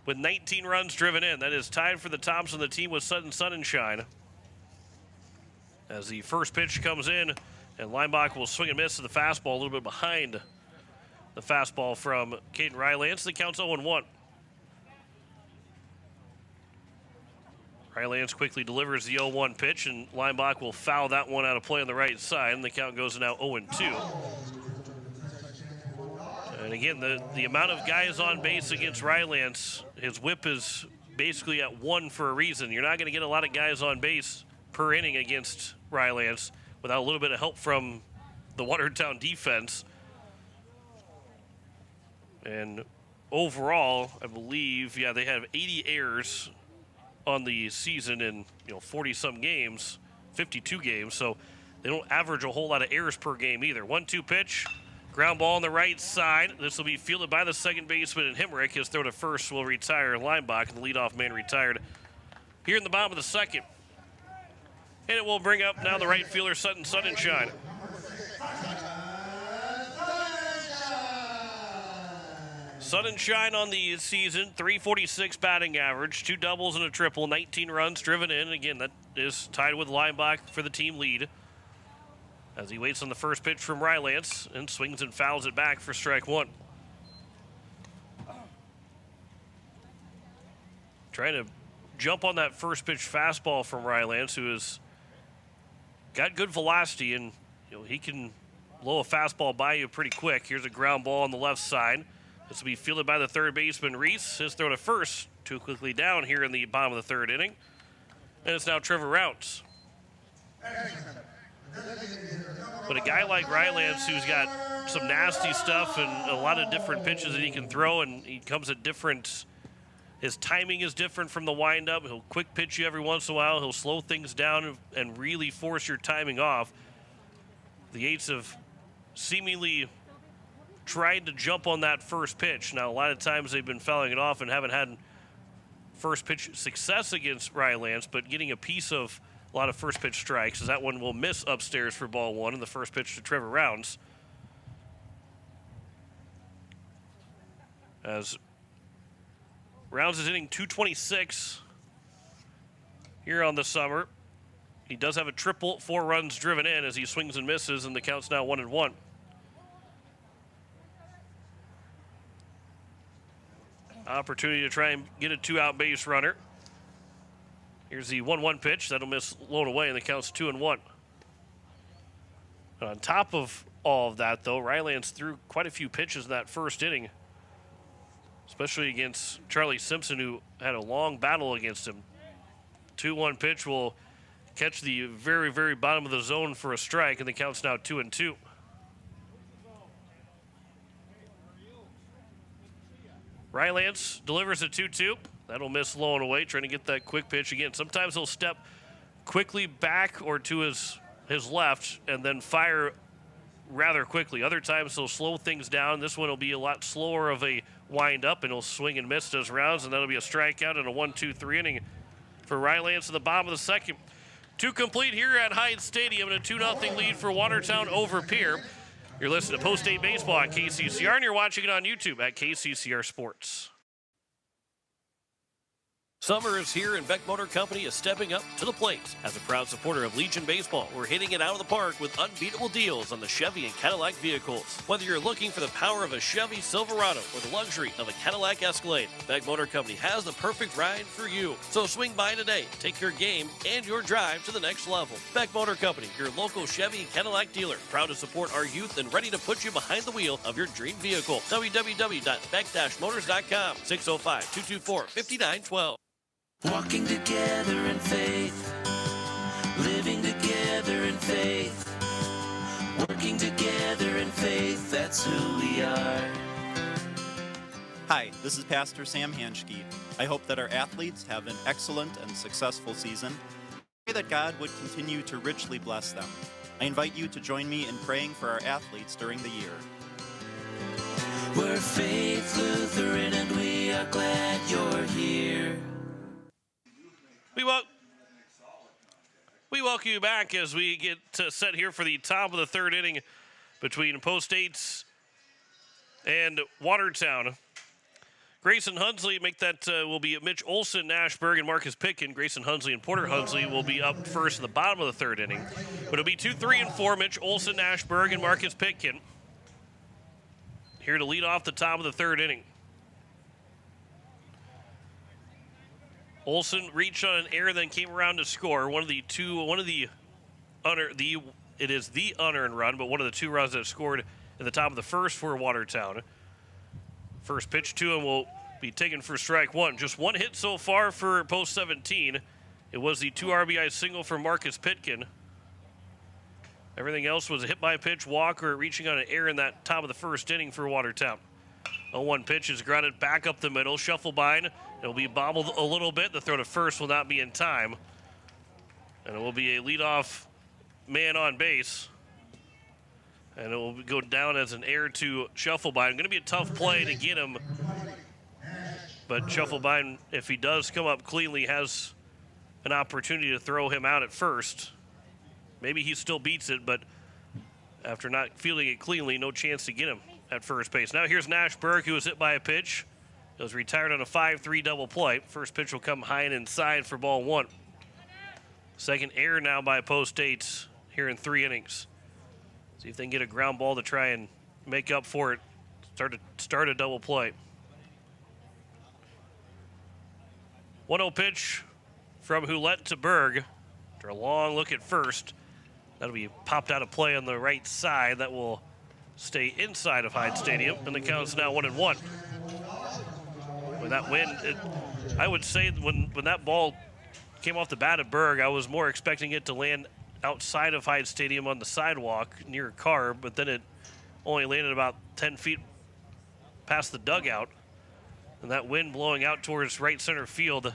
with 19 runs driven in. That is tied for the tops on the team with Sutton Sunshine. As the first pitch comes in, and Leimbach will swing and miss to the fastball, a little bit behind the fastball from Caden Rylands. The count's 0-1. Rylands quickly delivers the 0-1 pitch, and Leimbach will foul that one out of play on the right side, and the count goes to now 0-2. And again, the amount of guys on base against Rylands, his whip is basically at 1 for a reason. You're not going to get a lot of guys on base per inning against Rylands without a little bit of help from the Watertown defense. And overall, I believe, they have 80 errors on the season in 40-some games, 52 games, so they don't average a whole lot of errors per game either. 1-2 pitch, ground ball on the right side. This will be fielded by the second baseman in Hemrick. His throw to first will retire Leimbach, and the leadoff man retired here in the bottom of the second. And it will bring up now the right fielder, Sutton Sunshine. Sunshine on the season, 346 batting average, 2 doubles and a triple, 19 runs driven in. Again, that is tied with Lineback for the team lead. As he waits on the first pitch from Rylance and swings and fouls it back for strike one. Trying to jump on that first pitch fastball from Rylance, who has got good velocity, and he can blow a fastball by you pretty quick. Here's a ground ball on the left side. This will be fielded by the third baseman, Reese. His throw to first, too quickly down here in the bottom of the third inning. And it's now Trevor Rounds. But a guy like Rylance, who's got some nasty stuff and a lot of different pitches that he can throw, and he comes at different, his timing is different from the windup. He'll quick pitch you every once in a while. He'll slow things down and really force your timing off. The Eights have seemingly tried to jump on that first pitch. Now, a lot of times they've been fouling it off and haven't had first pitch success against Rylance, but getting a piece of a lot of first pitch strikes, as that one will miss upstairs for ball one, and the first pitch to Trevor Rounds. As Rounds is hitting .226 here on the summer. He does have a triple, 4 runs driven in as he swings and misses, and the count's now 1-1. Opportunity to try and get a 2-out base runner. Here's the 1-1 pitch. That'll miss low and away, and the count's 2-1. And on top of all of that, though, Rylance threw quite a few pitches in that first inning, especially against Charlie Simpson, who had a long battle against him. 2-1 pitch will catch the very, very bottom of the zone for a strike, and the count's now 2-2. Rylance delivers a 2-2. That'll miss low and away, trying to get that quick pitch again. Sometimes he'll step quickly back or to his left and then fire rather quickly. Other times he'll slow things down. This one will be a lot slower of a wind up, and he'll swing and miss those rounds, and that'll be a strikeout in a 1-2-3 inning for Rylance in the bottom of the second. 2 complete here at Hyde Stadium, and a 2-0 lead for Watertown over Pierre. You're listening to Post 8 Baseball on KCCR, and you're watching it on YouTube at KCCR Sports. Summer is here, and Beck Motor Company is stepping up to the plate. As a proud supporter of Legion Baseball, we're hitting it out of the park with unbeatable deals on the Chevy and Cadillac vehicles. Whether you're looking for the power of a Chevy Silverado or the luxury of a Cadillac Escalade, Beck Motor Company has the perfect ride for you. So swing by today. Take your game and your drive to the next level. Beck Motor Company, your local Chevy and Cadillac dealer. Proud to support our youth and ready to put you behind the wheel of your dream vehicle. www.beck-motors.com. 605-224-5912. Walking together in faith, living together in faith, working together in faith, that's who we are. Hi, this is Pastor Sam Hanschke. I hope that our athletes have an excellent and successful season. I pray that God would continue to richly bless them. I invite you to join me in praying for our athletes during the year. We're Faith Lutheran and we are glad you're here. We welcome you back as we get set here for the top of the third inning between Post 8s and Watertown. Grayson Hunsley make that will be Mitch Olson, Nashberg, and Marcus Pitkin. Grayson Hunsley and Porter Hunsley will be up first in the bottom of the third inning. But it'll be 2, 3, and 4, Mitch Olson, Nashberg, and Marcus Pitkin here to lead off the top of the third inning. Olson reached on an error, then came around to score. It is the unearned run, but one of the 2 runs that scored in the top of the first for Watertown. First pitch to him will be taken for strike 1. Just 1 hit so far for Post 17. It was the 2 RBI single for Marcus Pitkin. Everything else was a hit by pitch, walk, or reaching on an error in that top of the first inning for Watertown. 0-1 pitch is grounded back up the middle. Shufflebine. It'll be bobbled a little bit. The throw to first will not be in time. And it will be a leadoff man on base. And it will go down as an error to Shufflebine. Going to be a tough play to get him. But Shufflebine, if he does come up cleanly, has an opportunity to throw him out at first. maybe he still beats it, but after not fielding it cleanly, no chance to get him at first base. Now here's Nash Berg, who was hit by a pitch. He was retired on a 5-3 double play. First pitch will come high and inside for ball 1. Second error now by Post State here in 3 innings. See if they can get a ground ball to try and make up for it. Start a double play. 1-0 pitch from Hulett to Berg. After a long look at first. That'll be popped out of play on the right side. That will stay inside of Hyde Stadium. And the count's now 1-1. With that win, I would say when that ball came off the bat of Berg, I was more expecting it to land outside of Hyde Stadium on the sidewalk near a car, but then it only landed about 10 feet past the dugout. And that wind blowing out towards right center field,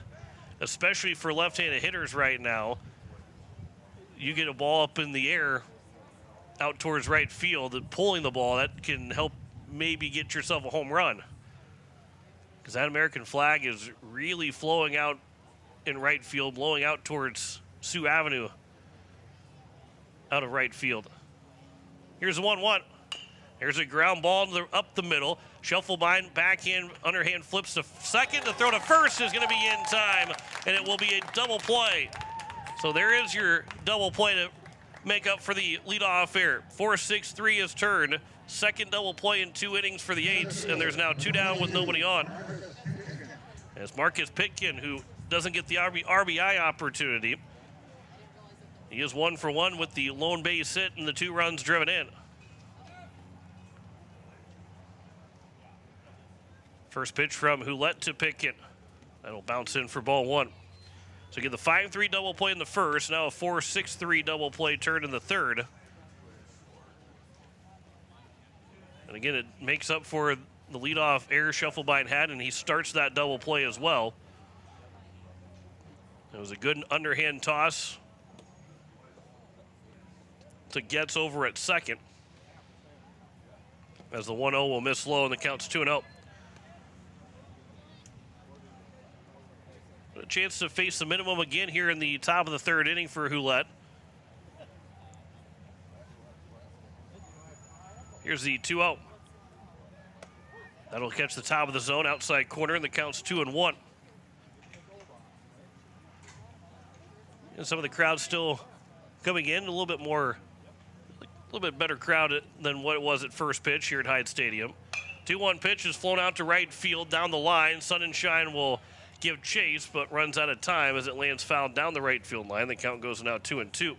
especially for left-handed hitters right now, you get a ball up in the air out towards right field, and pulling the ball, that can help maybe get yourself a home run. Because that American flag is really flowing out in right field, blowing out towards Sioux Avenue out of right field. Here's a 1-1. There's a ground ball up the middle. Scheffelbein, backhand, underhand flips to second. The throw to first is going to be in time, and it will be a double play. So there is your double play to make up for the leadoff error. 4-6-3 is turned. Second double play in 2 innings for the Eights, and there's now 2 down with nobody on. As Marcus Pitkin, who doesn't get the RBI opportunity, he is 1 for 1 with the lone base hit and the 2 runs driven in. First pitch from Hulett to Pitkin. That'll bounce in for ball 1. So get the 5-3 double play in the first, now a 4-6-3 double play turned in the third. And again, it makes up for the leadoff error Scheffelbein had, and he starts that double play as well. It was a good underhand toss to Getz over at second, as the 1-0 will miss low and the count's 2-0. A chance to face the minimum again here in the top of the third inning for Hulett. Here's the 2-0. That'll catch the top of the zone, outside corner, and the count's 2-1. And some of the crowd still coming in, a little bit better crowd than what it was at first pitch here at Hyde Stadium. 2-1 pitch is flown out to right field down the line. Sun and Shine will give chase, but runs out of time as it lands foul down the right field line. The count goes now 2-2.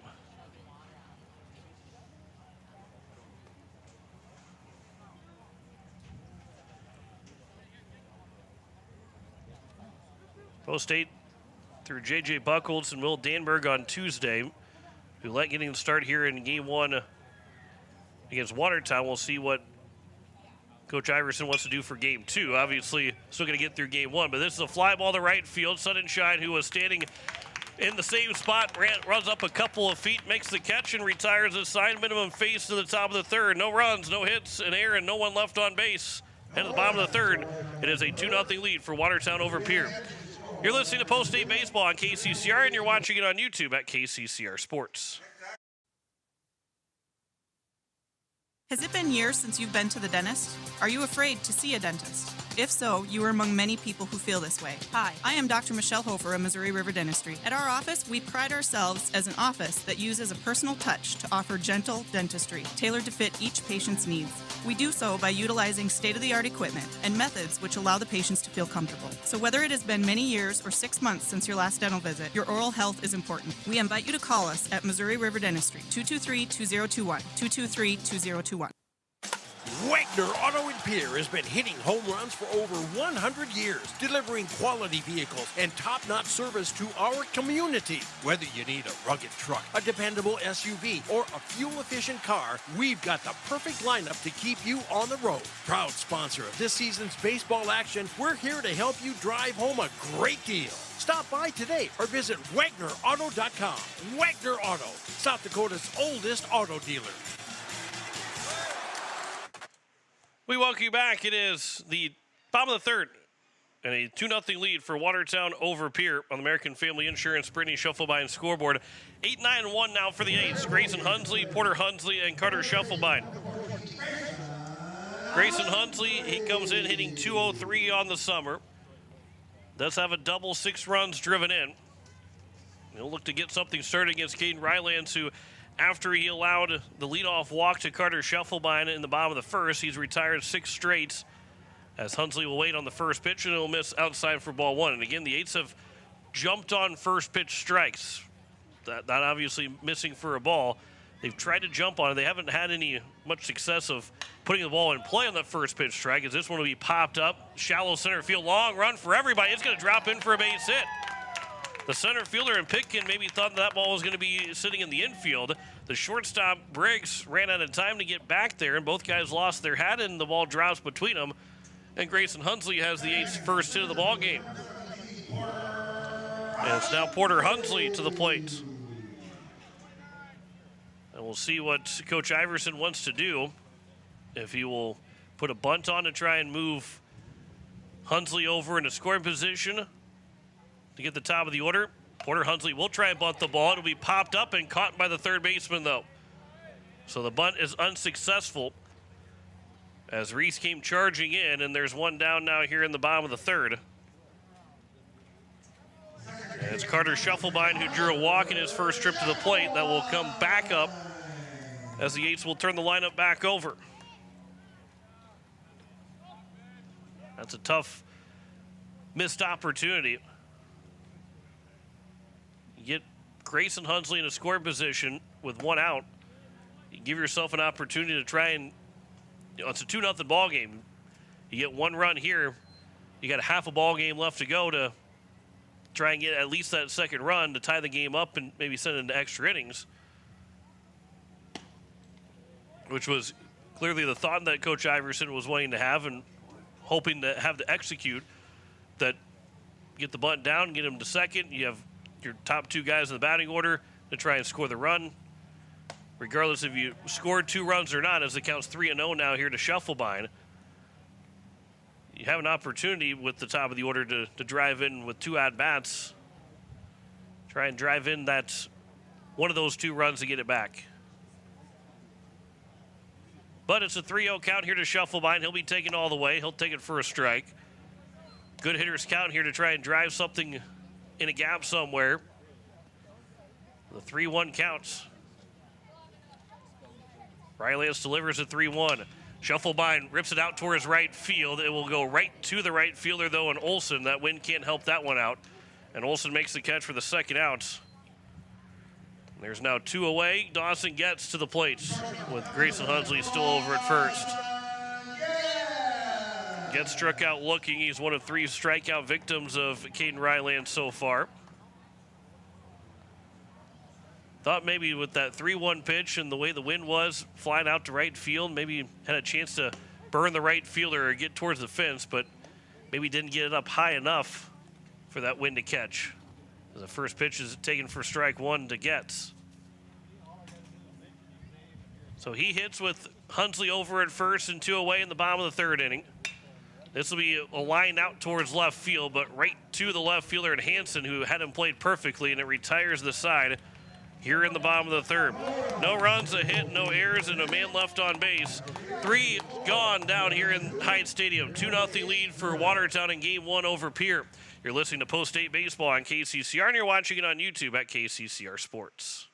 Post State through J.J. Buchholz and Will Danberg on Tuesday. Hulett getting the start here in Game 1 against Watertown. We'll see what Coach Iverson wants to do for Game 2. Obviously, still going to get through Game 1, but this is a fly ball to right field. Sun and Shine, who was standing in the same spot, runs up a couple of feet, makes the catch, and retires a signed minimum face to the top of the third. No runs, no hits, an error, and no one left on base. And at the bottom of the third, it is a 2-0 lead for Watertown over Pierre. You're listening to Post State Baseball on KCCR, and you're watching it on YouTube at KCCR Sports. Has it been years since you've been to the dentist? Are you afraid to see a dentist? If so, you are among many people who feel this way. Hi, I am Dr. Michelle Hofer of Missouri River Dentistry. At our office, we pride ourselves as an office that uses a personal touch to offer gentle dentistry, tailored to fit each patient's needs. We do so by utilizing state-of-the-art equipment and methods which allow the patients to feel comfortable. So whether it has been many years or 6 months since your last dental visit, your oral health is important. We invite you to call us at Missouri River Dentistry, 223-2021, 223-2021. Wagner Auto in Pierre has been hitting home runs for over 100 years, delivering quality vehicles and top-notch service to our community. Whether you need a rugged truck, a dependable SUV, or a fuel-efficient car, we've got the perfect lineup to keep you on the road. Proud sponsor of this season's baseball action, we're here to help you drive home a great deal. Stop by today or visit WagnerAuto.com. Wagner Auto, South Dakota's oldest auto dealer. We welcome you back. It is the bottom of the third And a 2-0 lead for Watertown over Pierre on the American Family Insurance Brittany Schuffelbein scoreboard. 8-9-1 now for the A's. Grayson Hunsley, Porter Hunsley, and Carter Schuffelbein. Grayson Hunsley, he comes in hitting .203 on the summer. Does have a double, 6 runs driven in. He'll look to get something started against Caden Rylands, who, after he allowed the leadoff walk to Carter Schuffelbein in the bottom of the first, he's retired 6 straights. As Hunsley will wait on the first pitch, and he'll miss outside for ball 1. And again, the Eights have jumped on first pitch strikes. That obviously missing for a ball. They've tried to jump on it. They haven't had any much success of putting the ball in play on that first pitch strike, as this one will be popped up. Shallow center field, long run for everybody. It's going to drop in for a base hit. The center fielder and Pitkin maybe thought that ball was going to be sitting in the infield. The shortstop, Briggs, ran out of time to get back there, and both guys lost their hat, and the ball drops between them. And Grayson Hunsley has the Eights' first hit of the ball game. And it's now Porter Hunsley to the plate. And we'll see what Coach Iverson wants to do. If he will put a bunt on to try and move Hunsley over into scoring position to get the top of the order. Porter Hunsley will try and bunt the ball. It'll be popped up and caught by the third baseman, though. So the bunt is unsuccessful as Reese came charging in, and there's one down now here in the bottom of the third. And it's Carter Schuffelbein who drew a walk in his first trip to the plate. That will come back up as the Eights will turn the lineup back over. That's a tough missed opportunity. You get Grayson Hunsley in a scoring position with 1 out. You give yourself an opportunity to try and, it's a 2-0 ball game. You get 1 run here. You got half a ball game left to go to try and get at least that second run to tie the game up and maybe send it into extra innings, which was clearly the thought that Coach Iverson was wanting to have and hoping to have to execute, that get the bunt down, get him to second. You have your top 2 guys in the batting order to try and score the run, regardless if you scored 2 runs or not, as it counts 3-0 now here to Schuffelbein. You have an opportunity with the top of the order to drive in with 2 at-bats. Try and drive in that one of those 2 runs to get it back. But it's a 3-0 count here to Schuffelbein. He'll be taken all the way. He'll take it for a strike. Good hitter's count here to try and drive something in a gap somewhere. The 3-1 counts. Rylands delivers a 3-1. Schuffelbein rips it out towards right field. It will go right to the right fielder, though, and Olsen. That wind can't help that one out. And Olsen makes the catch for the second out. There's now 2 away. Dawson gets to the plate with Grayson Hunsley still over at first. Gets struck out looking. He's one of 3 strikeout victims of Caden Rylands so far. Thought maybe with that 3-1 pitch and the way the wind was flying out to right field, maybe had a chance to burn the right fielder or get towards the fence, but maybe didn't get it up high enough for that wind to catch. The first pitch is taken for strike 1 to Getz. So he hits with Hunsley over at first and 2 away in the bottom of the 3rd inning. This will be a line out towards left field, but right to the left fielder and Hansen, who had him played perfectly, and it retires the side here in the bottom of the 3rd. No runs, a hit, no errors, and a man left on base. 3 gone down here in Hyatt Stadium. 2-0 lead for Watertown in Game 1 over Pierre. You're listening to Post-State Baseball on KCCR, and you're watching it on YouTube at KCCR Sports.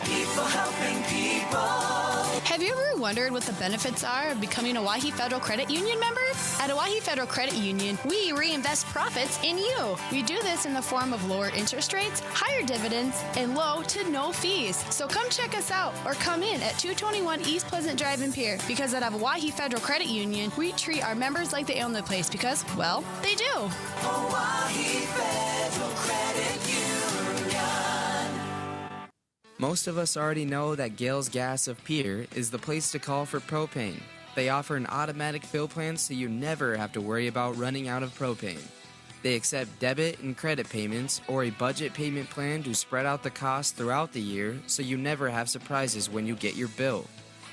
People helping people. Have you ever wondered what the benefits are of becoming a Wahi Federal Credit Union member? At Wahi Federal Credit Union, we reinvest profits in you. We do this in the form of lower interest rates, higher dividends, and low to no fees. So come check us out or come in at 221 East Pleasant Drive in Pierre, because at Wahi Federal Credit Union, we treat our members like they own the place because, well, they do. Wahi Federal Credit Union. Most of us already know that Gales Gas of Pierre is the place to call for propane. They offer an automatic fill plan so you never have to worry about running out of propane. They accept debit and credit payments or a budget payment plan to spread out the cost throughout the year so you never have surprises when you get your bill.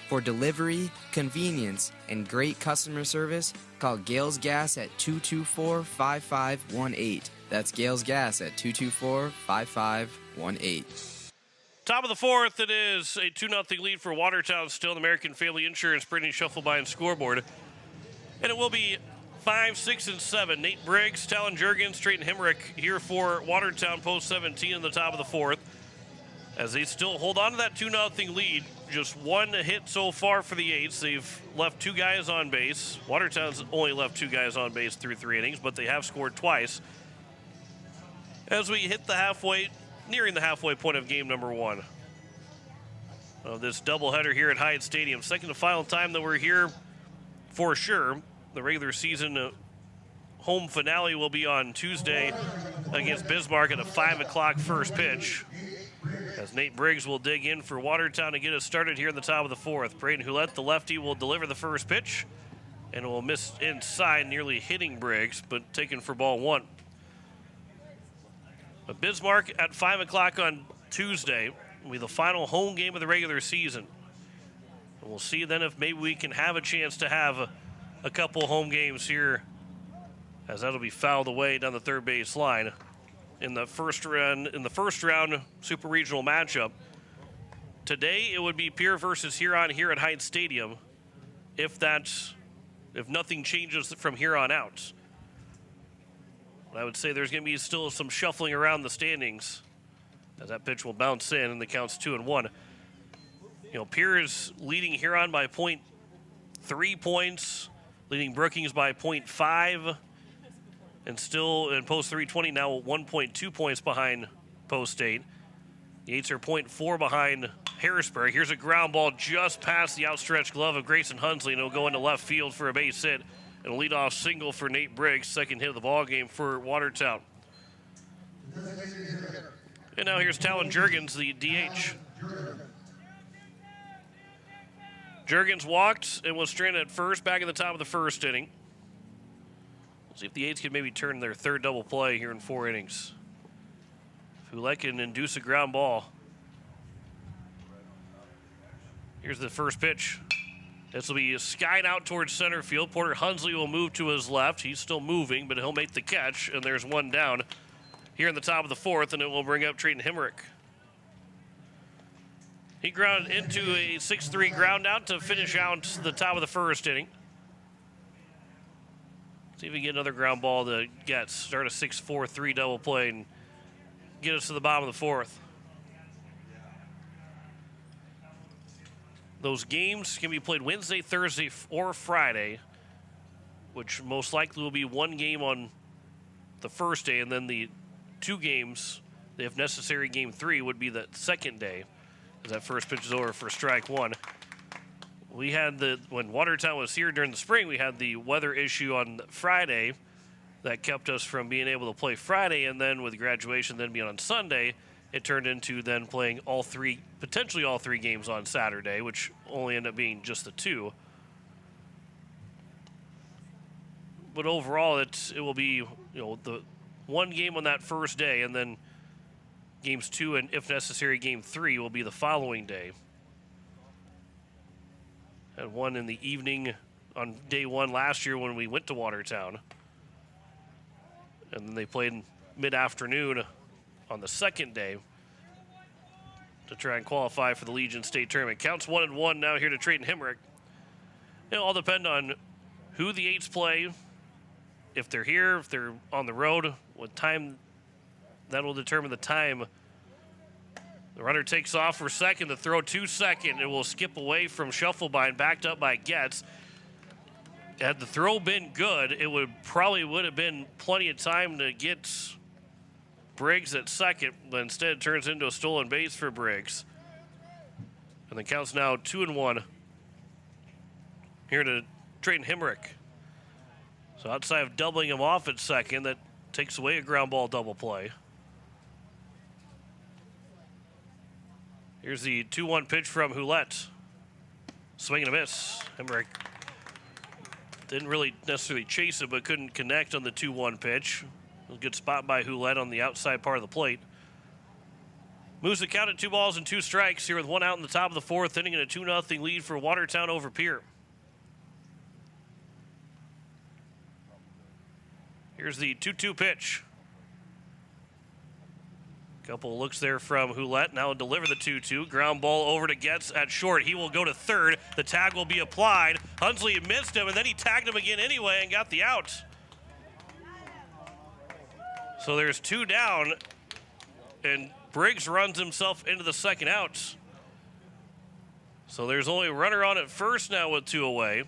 For delivery, convenience, and great customer service, call Gales Gas at 224-5518. That's Gales Gas at 224-5518. Top of the fourth, it is a 2-0 lead for Watertown still in the American Family Insurance Brittany Shufflebein scoreboard. And it will be 5, 6, and 7. Nate Briggs, Talon Jurgens, Trayton Hemrick here for Watertown post 17 in the top of the fourth. As they still hold on to that 2-0 lead. Just one hit so far for the Eights. They've left 2 guys on base. Watertown's only left 2 guys on base through 3 innings, but they have scored twice. As we hit nearing the halfway point of game number 1 of this doubleheader here at Hyatt Stadium. Second to final time that we're here for sure. The regular season home finale will be on Tuesday against Bismarck at a 5 o'clock first pitch. As Nate Briggs will dig in for Watertown to get us started here in the top of the fourth. Braden Houlette, the lefty, will deliver the first pitch and will miss inside, nearly hitting Briggs, but taken for ball 1. But Bismarck at 5 o'clock on Tuesday will be the final home game of the regular season. And we'll see then if maybe we can have a chance to have a couple home games here, as that'll be fouled away down the third base line in the first round Super Regional matchup. Today it would be Pierre versus Huron here at Hyatt Stadium, if nothing changes from here on out. I would say there's going to be still some shuffling around the standings as that pitch will bounce in and the count's 2-1. Pierre is leading Huron by 0.3 points, leading Brookings by 0.5, and still in post 320 now 1.2 points behind post 8. The Eights are 0.4 behind Harrisburg. Here's a ground ball just past the outstretched glove of Grayson Hunsley, and it'll go into left field for a base hit. And a leadoff single for Nate Briggs, second hit of the ball game for Watertown. And now here's Talon Jurgens, the DH. Jurgens walked and was stranded at first, back in the top of the first inning. We'll see if the Eights can maybe turn their third double play here in 4 innings. Foulette can induce a ground ball. Here's the first pitch. This will be skied out towards center field. Porter Hunsley will move to his left. He's still moving, but he'll make the catch, and there's one down here in the top of the fourth, and it will bring up Trayton Hemrick. He grounded into a 6-3 ground out to finish out the top of the first inning. See if we can get another ground ball to start a 6-4-3 double play and get us to the bottom of the fourth. Those games can be played Wednesday, Thursday, or Friday, which most likely will be one game on the first day, and then the 2 games, if necessary, game 3 would be the second day, as that first pitch is over for strike 1. We had when Watertown was here during the spring, we had the weather issue on Friday that kept us from being able to play Friday, and then with graduation then being on Sunday, it turned into then playing potentially all three games on Saturday, which only ended up being just the 2. But overall, it will be the one game on that first day, and then games 2 and, if necessary, game 3 will be the following day. Had one in the evening on day 1 last year when we went to Watertown, and then they played mid-afternoon on the second day to try and qualify for the Legion State Tournament. Counts 1-1 now here to Trayton Hemrick. It'll all depend on who the Eights play, if they're here, if they're on the road, what time. That will determine the time. The runner takes off for second. The throw to second. It will skip away from Shufflebein, backed up by Getz. Had the throw been good, it would have been plenty of time to get Briggs at second, but instead it turns into a stolen base for Briggs. And the count's now 2-1 here to Trayton Hemrick. So outside of doubling him off at second, that takes away a ground ball double play. Here's the 2-1 pitch from Houlette. Swing and a miss. Hemrick didn't really necessarily chase it, but couldn't connect on the 2-1 pitch. A good spot by Houlette on the outside part of the plate. Moves the count at 2-2 here with one out in the top of the fourth inning and a 2-0 lead for Watertown over Pierre. Here's the 2-2 pitch. Couple of looks there from Houlette. Now deliver the 2-2. Ground ball over to Getz at short. He will go to third. The tag will be applied. Hunsley missed him, and then he tagged him again anyway and got the out. So there's 2 down, and Briggs runs himself into the second out. So there's only a runner on at first now with 2 away.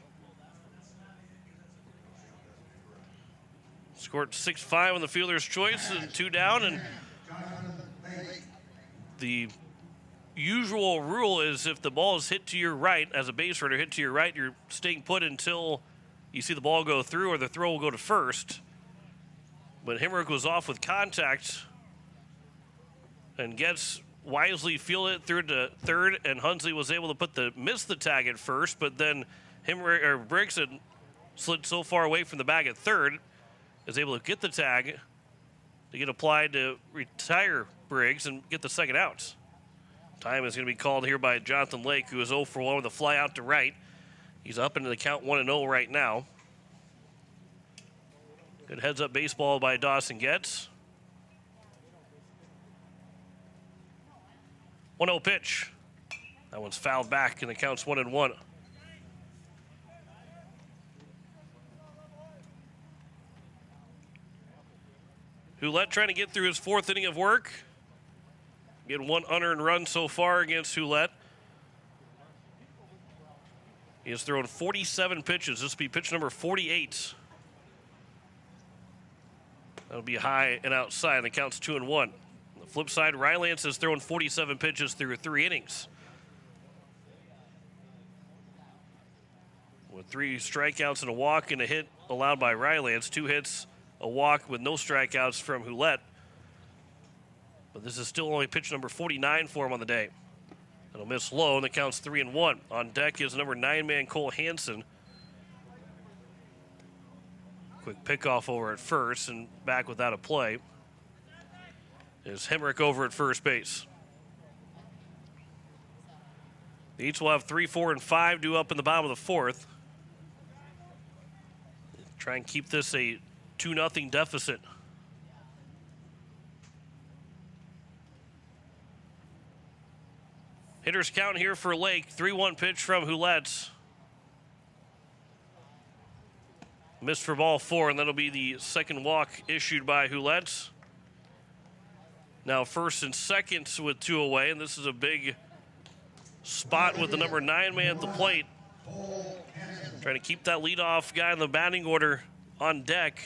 Scored 6-5 on the fielder's choice and 2 down. And the usual rule is if the ball is hit to your right, as a base runner hit to your right, you're staying put until you see the ball go through or the throw will go to first. But Hemrick was off with contact and Getz wisely fielded it through to third, and Hunsley was able to miss the tag at first, but then Briggs had slid so far away from the bag at third, is able to get the tag to get applied to retire Briggs and get the second out. Time is going to be called here by Jonathan Lake, who is 0 for 1 with a fly out to right. He's up into the count 1-0 right now. Good heads-up baseball by Dawson Getz. 1-0 pitch. That one's fouled back, and the count's 1-1. Houlette trying to get through his fourth inning of work. Getting 1 unearned run so far against Houlette. He has thrown 47 pitches. This will be pitch number 48. That'll be high and outside. The count's 2-1. On the flip side, Rylance has thrown 47 pitches through 3 innings. With 3 strikeouts and a walk and a hit allowed by Rylance. 2 hits, a walk with no strikeouts from Houlette. But this is still only pitch number 49 for him on the day. It'll miss low, and the count's 3-1. On deck is number 9-man Cole Hansen. Quick pickoff over at first, and back without a play is Hemrick over at first base. They each will have 3, 4, and 5 due up in the bottom of the fourth. Try and keep this a 2-0 deficit. Hitters count here for Lake. 3-1 pitch from Houlette. Missed for ball 4, and that'll be the second walk issued by Houlette. Now first and second with 2 away, and this is a big spot with the number 9-man at the plate. Trying to keep that leadoff guy in the batting order on deck.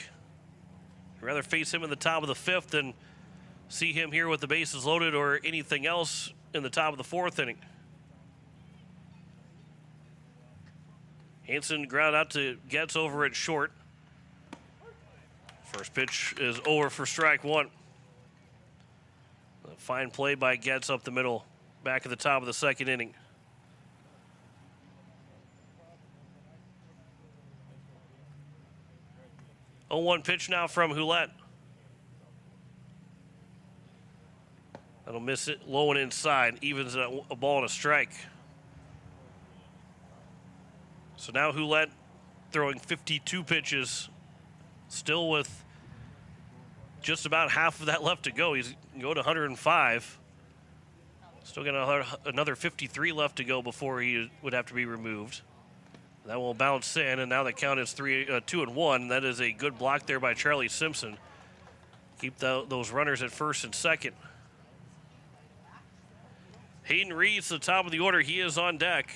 I'd rather face him in the top of the 5th than see him here with the bases loaded or anything else in the top of the 4th inning. Hansen ground out to Getz over at short. First pitch is over for strike 1. A fine play by Getz up the middle, back at the top of the 2nd inning. Oh, 1 pitch now from Houlette. That'll miss it low and inside, evens a ball and a strike. So now Houlette throwing 52 pitches, still with just about half of that left to go. He's going to 105. Still got another 53 left to go before he would have to be removed. That will bounce in, and now the count is 2-1. That is a good block there by Charlie Simpson. Keep those runners at first and second. Hayden Reed's the top of the order. He is on deck.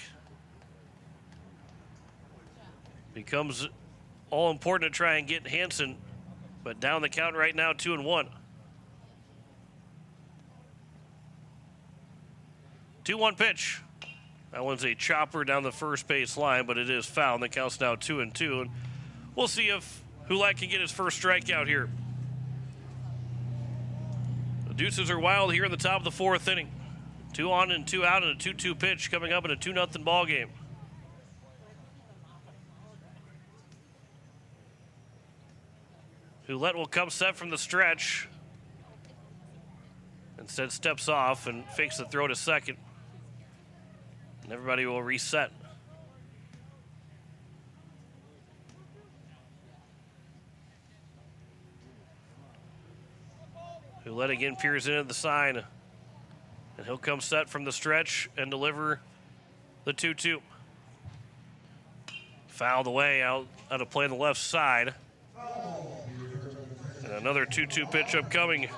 Becomes all important to try and get Hansen, but down the count right now, 2-1. 2-1 pitch. That one's a chopper down the first base line, but it is foul, and the count's now 2-2. And we'll see if Houlette can get his first strikeout here. The Deuces are wild here in the top of the 4th inning. 2 on and 2 out, and a 2-2 pitch coming up in a 2-0 ball game. Houlette will come set from the stretch. And Instead steps off and fakes the throw to second. And everybody will reset. Hulett again peers into the sign. And he'll come set from the stretch and deliver the 2-2. Fouled away out of play on the left side. And another 2-2 pitch upcoming.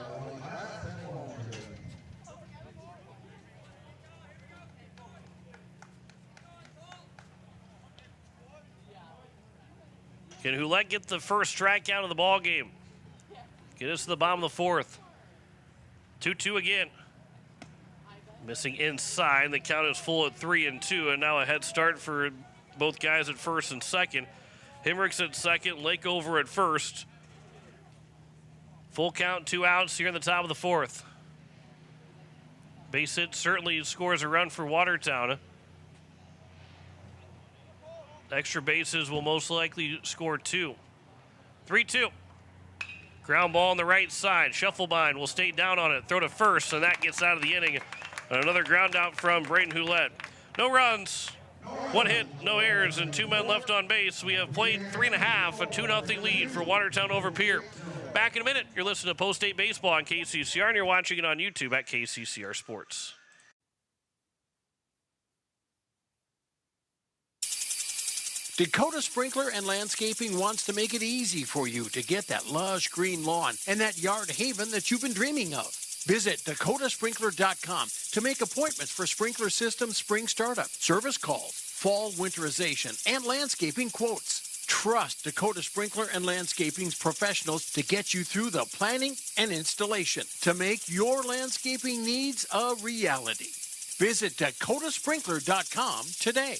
Can Hulett get the first strikeout of the ball game? Get us to the bottom of the fourth. 2-2 again. Missing inside. The count is full at 3-2, and now a head start for both guys at first and second. Hemrichs at second, Lake over at first. Full count, 2 outs here in the top of the fourth. Base hit certainly scores a run for Watertown. Extra bases will most likely score 2. 3-2. Ground ball on the right side. Shufflebind will stay down on it. Throw to first, and that gets out of the inning. And another ground out from Braden Hulett. No runs, 1 hit, no errors, and 2 men left on base. We have played 3.5, a 2-0 lead for Watertown over Pierre. Back in a minute. You're listening to Post-State Baseball on KCCR, and you're watching it on YouTube at KCCR Sports. Dakota Sprinkler and Landscaping wants to make it easy for you to get that lush green lawn and that yard haven that you've been dreaming of. Visit dakotasprinkler.com to make appointments for sprinkler system spring startup, service calls, fall winterization, and landscaping quotes. Trust Dakota Sprinkler and Landscaping's professionals to get you through the planning and installation to make your landscaping needs a reality. Visit dakotasprinkler.com today.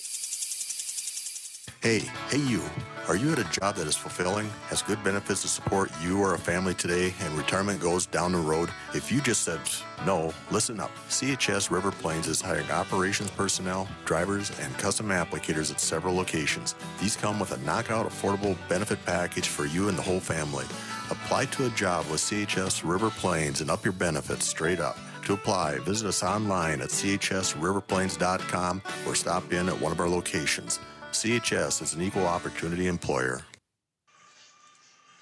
Hey you. Are you at a job that is fulfilling, has good benefits to support you or a family today, and retirement goes down the road? If you just said no, listen up. CHS River Plains is hiring operations personnel, drivers, and custom applicators at several locations. These come with a knockout affordable benefit package for you and the whole family. Apply to a job with CHS River Plains and up your benefits straight up. To apply, visit us online at chsriverplains.com or stop in at one of our locations. CHS is an equal opportunity employer.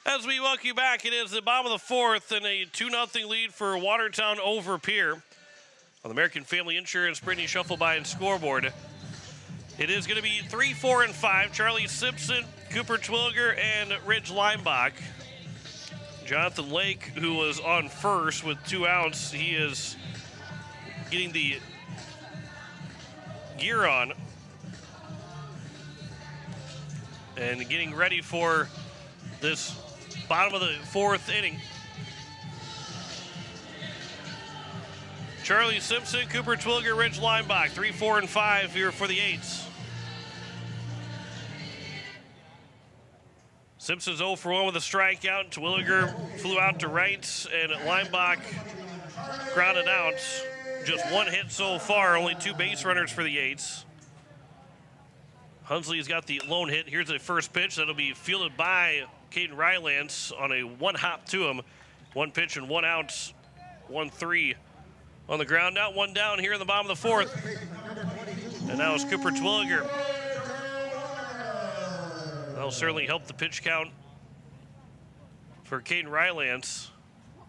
As we welcome you back, it is the bottom of the fourth and a 2-0 lead for Watertown over Pierre. On the American Family Insurance Brittany Shufflebind scoreboard, it is going to be 3, 4, and 5. Charlie Simpson, Cooper Twilliger, and Ridge Leimbach. Jonathan Lake, who was on first with 2 outs, he is getting the gear on and getting ready for this bottom of the fourth inning. Charlie Simpson, Cooper Twilliger, Ridge Leimbach, 3, 4, and 5 here for the Eights. Simpson's 0 for 1 with a strikeout. Twilliger flew out to right, and Leimbach grounded out. Just 1 hit so far, only 2 base runners for the Eights. Hunsley's got the lone hit. Here's the first pitch. That'll be fielded by Caden Rylance on a 1 hop to him. 1 pitch and 1 out. 1-3 on the ground out. 1 down here in the bottom of the fourth. And now it's Cooper Twilliger. That'll certainly help the pitch count for Caden Rylance,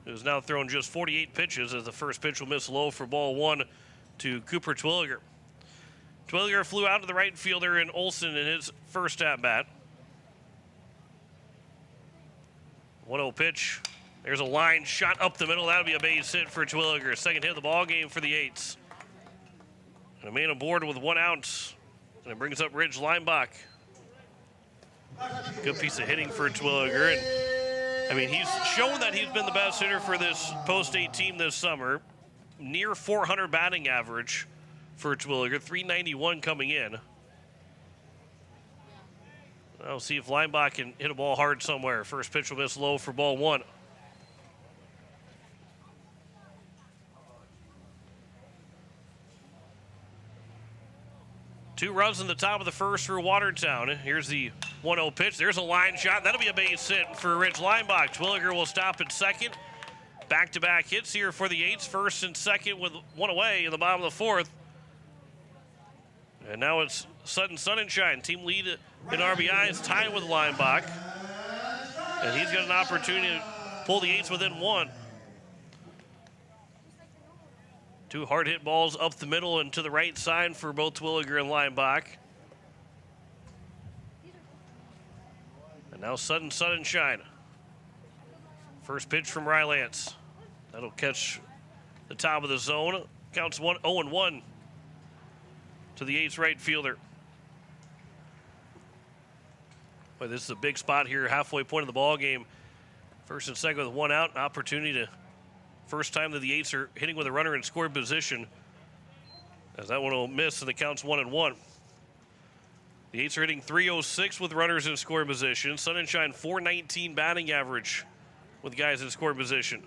who's now thrown just 48 pitches as the first pitch will miss low for ball 1 to Cooper Twilliger. Twilliger flew out to the right fielder in Olson in his first at-bat. 1-0 pitch. There's a line shot up the middle. That'll be a base hit for Twilliger. Second hit of the ball game for the Eights. And a man aboard with 1 out. And it brings up Ridge Leimbach. Good piece of hitting for Twilliger. And, I mean, he's shown that he's been the best hitter for this post-8 team this summer. Near 400 batting average for Twilliger, 391 coming in. I'll see if Leimbach can hit a ball hard somewhere. First pitch will miss low for ball 1. Two runs in the top of the first for Watertown. Here's the 1-0 pitch. There's a line shot. That'll be a base hit for Ridge Leimbach. Twilliger will stop at second. Back-to-back hits here for the Eights, first and second with one away in the bottom of the fourth. And now it's Sutton Sunshine. Team lead in RBIs, tied with Leinbach. And he's got an opportunity to pull the Eights within one. Two hard hit balls up the middle and to the right side for both Twilliger and Leinbach. And now Sutton Sunshine. First pitch from Rylance. That'll catch the top of the zone. Counts 0-1 to the Eights right fielder. Boy, this is a big spot here, halfway point of the ball game. First and second with one out, an opportunity to first time that the Eights are hitting with a runner in scoring position. As that one will miss, and the count's 1-1. The Eights are hitting .306 with runners in scoring position. Sunshine .419 batting average with guys in scoring position.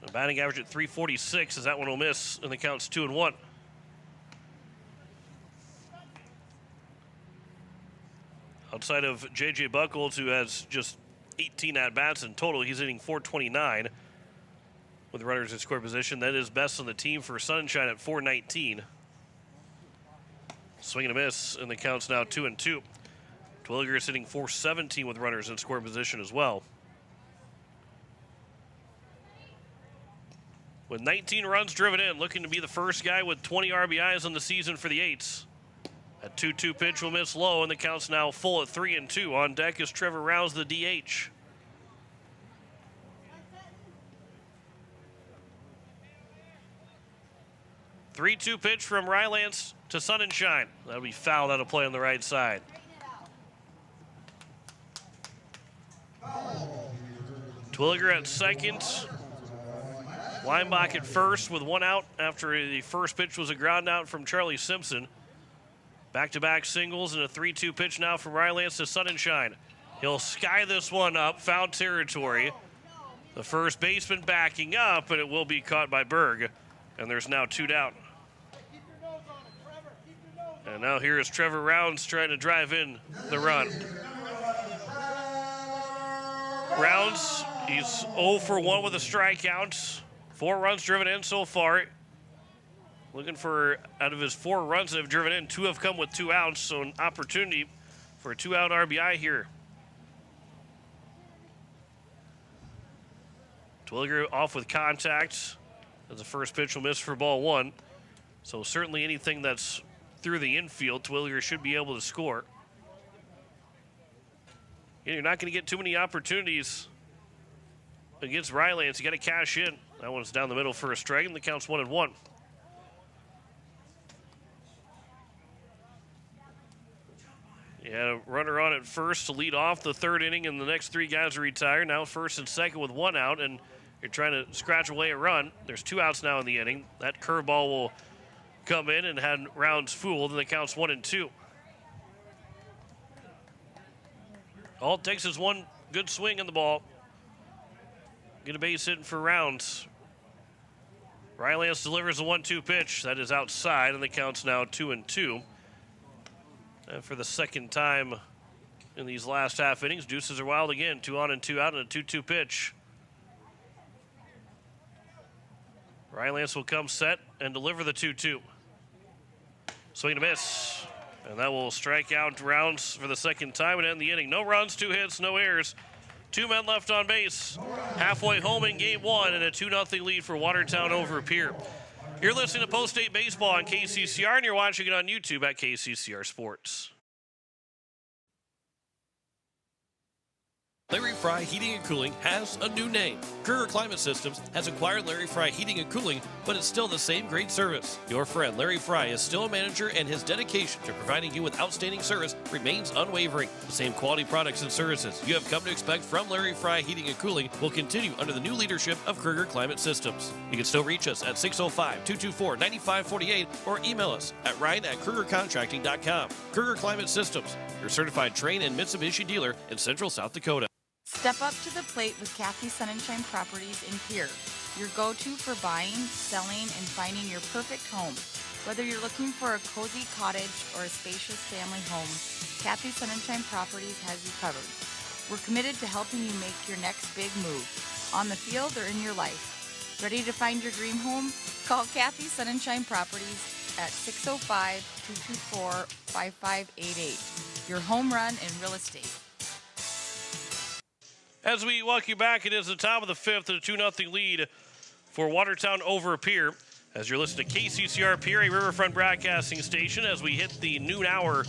The batting average at .346 as that one will miss, and the count's 2-1. Outside of J.J. Buckles, who has just 18 at-bats in total, he's hitting .429 with runners in scoring position. That is best on the team for Sunshine at .419. Swing and a miss, and the count's now 2-2. Twilliger is hitting .417 with runners in scoring position as well. With 19 runs driven in, looking to be the first guy with 20 RBIs on the season for the Eights. That 2-2 pitch will miss low, and the count's now full at 3-2. On deck is Trevor Rouse, the DH. Three-2 pitch from Rylance to Sunshine. That'll be foul. That'll play on the right side. Twilliger at second. Leinbach at first with one out after the first pitch was a ground out from Charlie Simpson. Back-to-back singles and a 3-2 pitch now from Rylance to Sunshine. He'll sky this one up, foul territory. The first baseman backing up, and it will be caught by Berg. And there's now two down. And now here is Trevor Rounds trying to drive in the run. Rounds, he's 0 for 1 with a strikeout. 4 runs driven in so far. Looking for, out of his 4 runs that have driven in, 2 have come with 2 outs, so an opportunity for a 2-out RBI here. Twilliger off with contact as the first pitch will miss for ball 1. So certainly anything that's through the infield, Twilliger should be able to score. And you're not going to get too many opportunities against Rylance. You got to cash in. That one's down the middle for a strike, and the count's 1-1. You had a runner on at first to lead off the third inning, and the next 3 guys are retired. Now first and second with 1 out, and you're trying to scratch away a run. There's 2 outs now in the inning. That curveball will come in and had Rounds fooled, and the count's 1-2. All it takes is one good swing in the ball. Get a base hit for Rounds. Rylance delivers a 1-2 pitch. That is outside, and the count's now 2-2. And for the second time in these last half innings, deuces are wild again. 2 on and 2 out, and a 2-2 pitch. Rylance will come set and deliver the 2-2. Swing and a miss. And that will strike out Rounds for the second time and end the inning. No runs, 2 hits, no errors. 2 men left on base. Halfway home in game 1 and a 2-0 lead for Watertown over Pierre. You're listening to Post-State Baseball on KCCR, and you're watching it on YouTube at KCCR Sports. Larry Fry Heating and Cooling has a new name. Kruger Climate Systems has acquired Larry Fry Heating and Cooling, but it's still the same great service. Your friend Larry Fry is still a manager, and his dedication to providing you with outstanding service remains unwavering. The same quality products and services you have come to expect from Larry Fry Heating and Cooling will continue under the new leadership of Kruger Climate Systems. You can still reach us at 605-224-9548 or email us at ryan@krugercontracting.com. Kruger Climate Systems, your certified Trane and Mitsubishi dealer in Central South Dakota. Step up to the plate with Kathy Sunshine Properties in Pierre, your go-to for buying, selling, and finding your perfect home. Whether you're looking for a cozy cottage or a spacious family home, Kathy Sunshine Properties has you covered. We're committed to helping you make your next big move. on the field or in your life. Ready to find your dream home? Call Kathy Sunshine Properties at 605-224-5588. Your home run in real estate. As we welcome you back, it is the top of the fifth, a 2-0 lead for Watertown over Pierre. As you're listening to KCCR Pierre, a Riverfront Broadcasting Station, as we hit the noon hour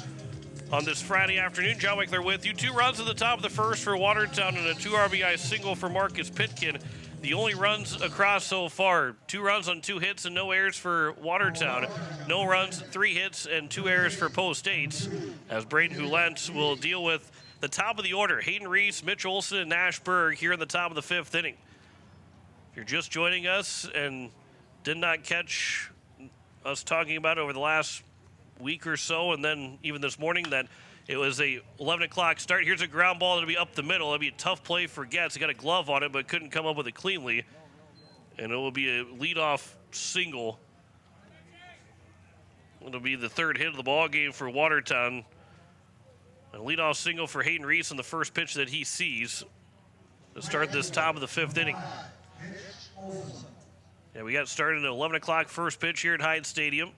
on this Friday afternoon. John Wickler with you. 2 runs at the top of the first for Watertown and a 2 RBI single for Marcus Pitkin. The only runs across so far, 2 runs on 2 hits and no errors for Watertown. No runs, 3 hits, and 2 errors for Post States. As Braden Houlant will deal with the top of the order, Hayden Reese, Mitch Olson, and Nash Berg here in the top of the 5th inning. If you're just joining us and did not catch us talking about over the last week or so, and then even this morning, that it was a 11 o'clock start. Here's a ground ball that'll be up the middle. It'll be a tough play for Getz. He got a glove on it, but couldn't come up with it cleanly. And it will be a leadoff single. It'll be the 3rd hit of the ball game for Watertown. A leadoff single for Hayden Reese on the first pitch that he sees to start this top of the 5th inning. Yeah, we got started at 11 o'clock first pitch here at Hyde Stadium.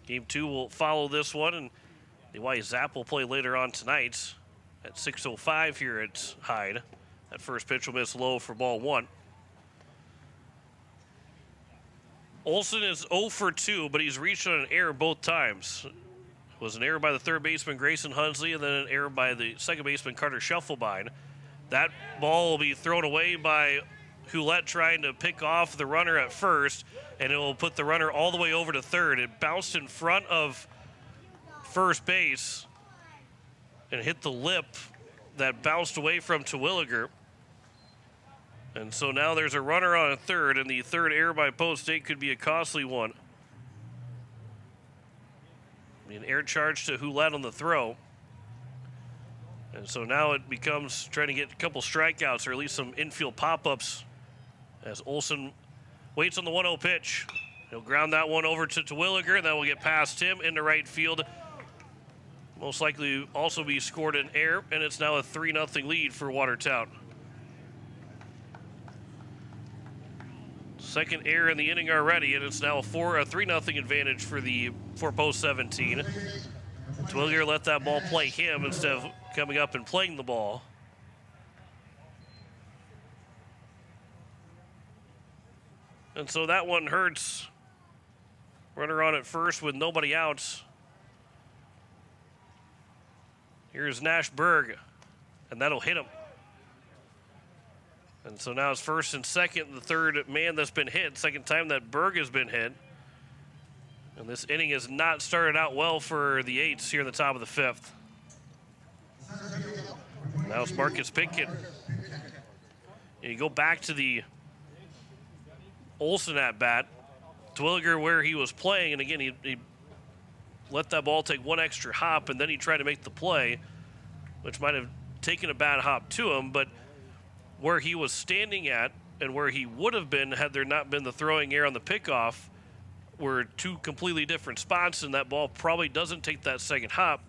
Game 2 will follow this one, and the Hawaii Zap will play later on tonight at 6:05 here at Hyde. That first pitch will miss low for ball 1. Olson is 0 for 2, but he's reached on an error both times. It was an error by the 3rd baseman, Grayson Hunsley, and then an error by the 2nd baseman, Carter Scheffelbein. That ball will be thrown away by Houlant trying to pick off the runner at first, and it will put the runner all the way over to 3rd. It bounced in front of first base and hit the lip that bounced away from Terwilliger. And so now there's a runner on a 3rd, and the 3rd error by Post State could be a costly one. An air charge to Houlant on the throw. And so now it becomes trying to get a couple strikeouts or at least some infield pop-ups as Olson waits on the 1-0 pitch. He'll ground that one over to Terwilliger, and that will get past him into right field. Most likely also be scored an error, and it's now a 3-0 lead for Watertown. Second error in the inning already, and it's now a 3-0 advantage for Post 17. Terwilliger let that ball play him instead of coming up and playing the ball. And so that one hurts. Runner on at first with nobody out. Here's Nash Berg, and that'll hit him. And so now it's first and second, the 3rd man that's been hit. Second time that Berg has been hit. And this inning has not started out well for the Eights here in the top of the 5th. Now it's Marcus Pitkin. And you go back to the Olson at bat. Terwilliger where he was playing, and again, he let that ball take one extra hop, and then he tried to make the play, which might have taken a bad hop to him, but where he was standing at and where he would have been had there not been the throwing error on the pickoff were 2 completely different spots, and that ball probably doesn't take that second hop.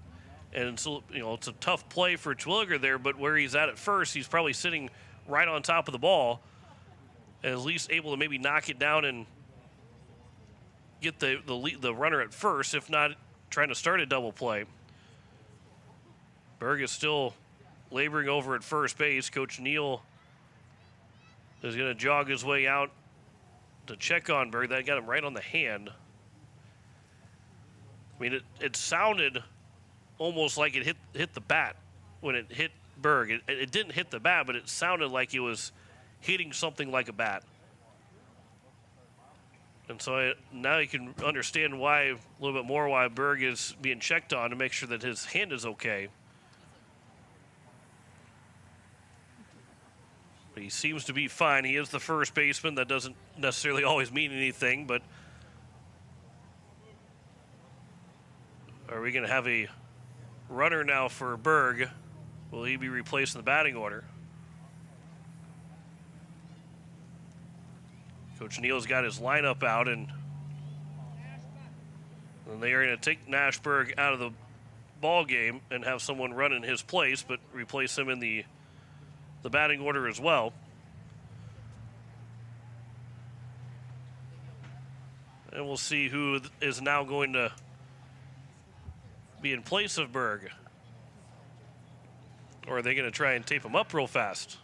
And so, it's a tough play for Terwilliger there, but where he's at first, he's probably sitting right on top of the ball and at least able to maybe knock it down and get the runner at first, if not trying to start a double play. Berg is still laboring over at first base. Coach Neal is going to jog his way out to check on Berg. That got him right on the hand. I mean, it sounded almost like it hit the bat when it hit Berg. It didn't hit the bat, but it sounded like it was hitting something like a bat. And so now you can understand why, a little bit more, why Berg is being checked on to make sure that his hand is okay. But he seems to be fine. He is the first baseman. That doesn't necessarily always mean anything, but are we going to have a runner now for Berg? Will he be replaced in the batting order? Coach Neal's got his lineup out, and they are going to take Nash Berg out of the ball game and have someone run in his place, but replace him in the batting order as well. And we'll see who is now going to be in place of Berg. Or are they going to try and tape him up real fast?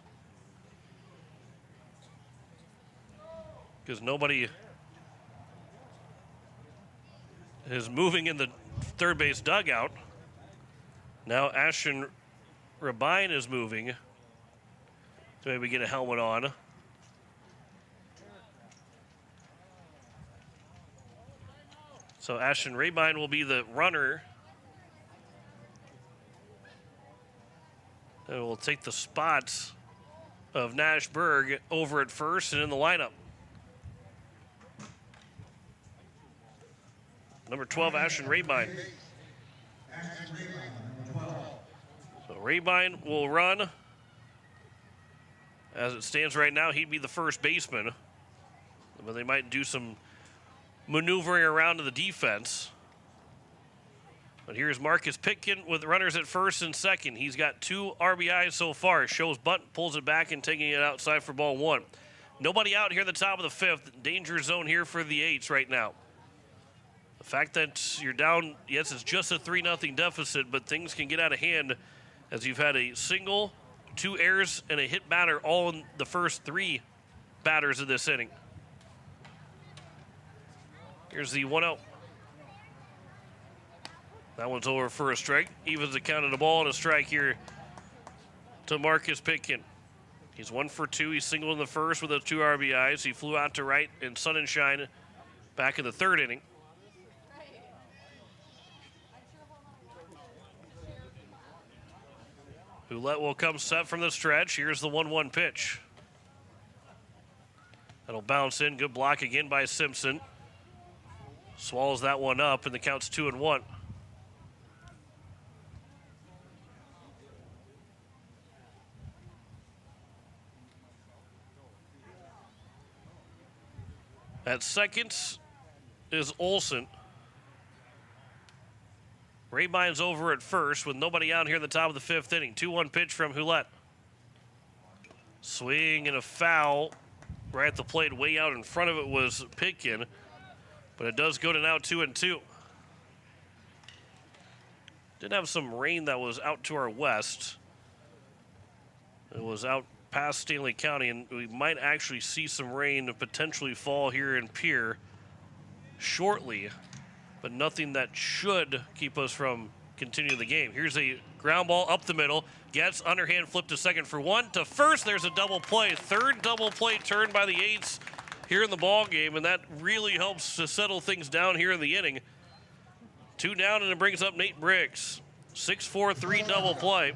Because nobody is moving in the third base dugout. Now Ashton Rabine is moving to maybe get a helmet on. So Ashton Rabine will be the runner. And will take the spots of Nash Berg over at first and in the lineup. Number 12, Ashton Rabine. So Rabine will run. As it stands right now, he'd be the first baseman. But they might do some maneuvering around to the defense. But here's Marcus Pitkin with runners at first and second. He's got 2 RBIs so far. Shows bunt, pulls it back, and taking it outside for ball 1. Nobody out here at the top of the 5th. Danger zone here for the Eights right now. The fact that you're down, yes, it's just a 3-0 deficit, but things can get out of hand as you've had a single, 2 errors, and a hit batter all in the first 3 batters of this inning. Here's the 1-0. That one's over for a strike. Evens the count of the ball and a strike here to Marcus Pitkin. He's 1 for 2. He's singled in the first with those 2 RBIs. He flew out to right in sun and shine back in the 3rd inning. Ouellette will come set from the stretch. Here's the 1-1 pitch. That'll bounce in. Good block again by Simpson. Swallows that one up, and the count's 2-1. At second is Olson. Rabine's over at first with nobody out here at the top of the 5th inning. 2-1 pitch from Ouellette. Swing and a foul right at the plate. Way out in front of it was Pitkin. But it does go to now 2-2. Did have some rain that was out to our west. It was out past Stanley County, and we might actually see some rain potentially fall here in Pierre shortly, but nothing that should keep us from continuing the game. Here's a ground ball up the middle. Gets underhand flip to second for 1. To first, there's a double play. 3rd double play turn by the Eights here in the ball game, and that really helps to settle things down here in the inning. 2 down, and it brings up Nate Briggs. 6-4-3 double play.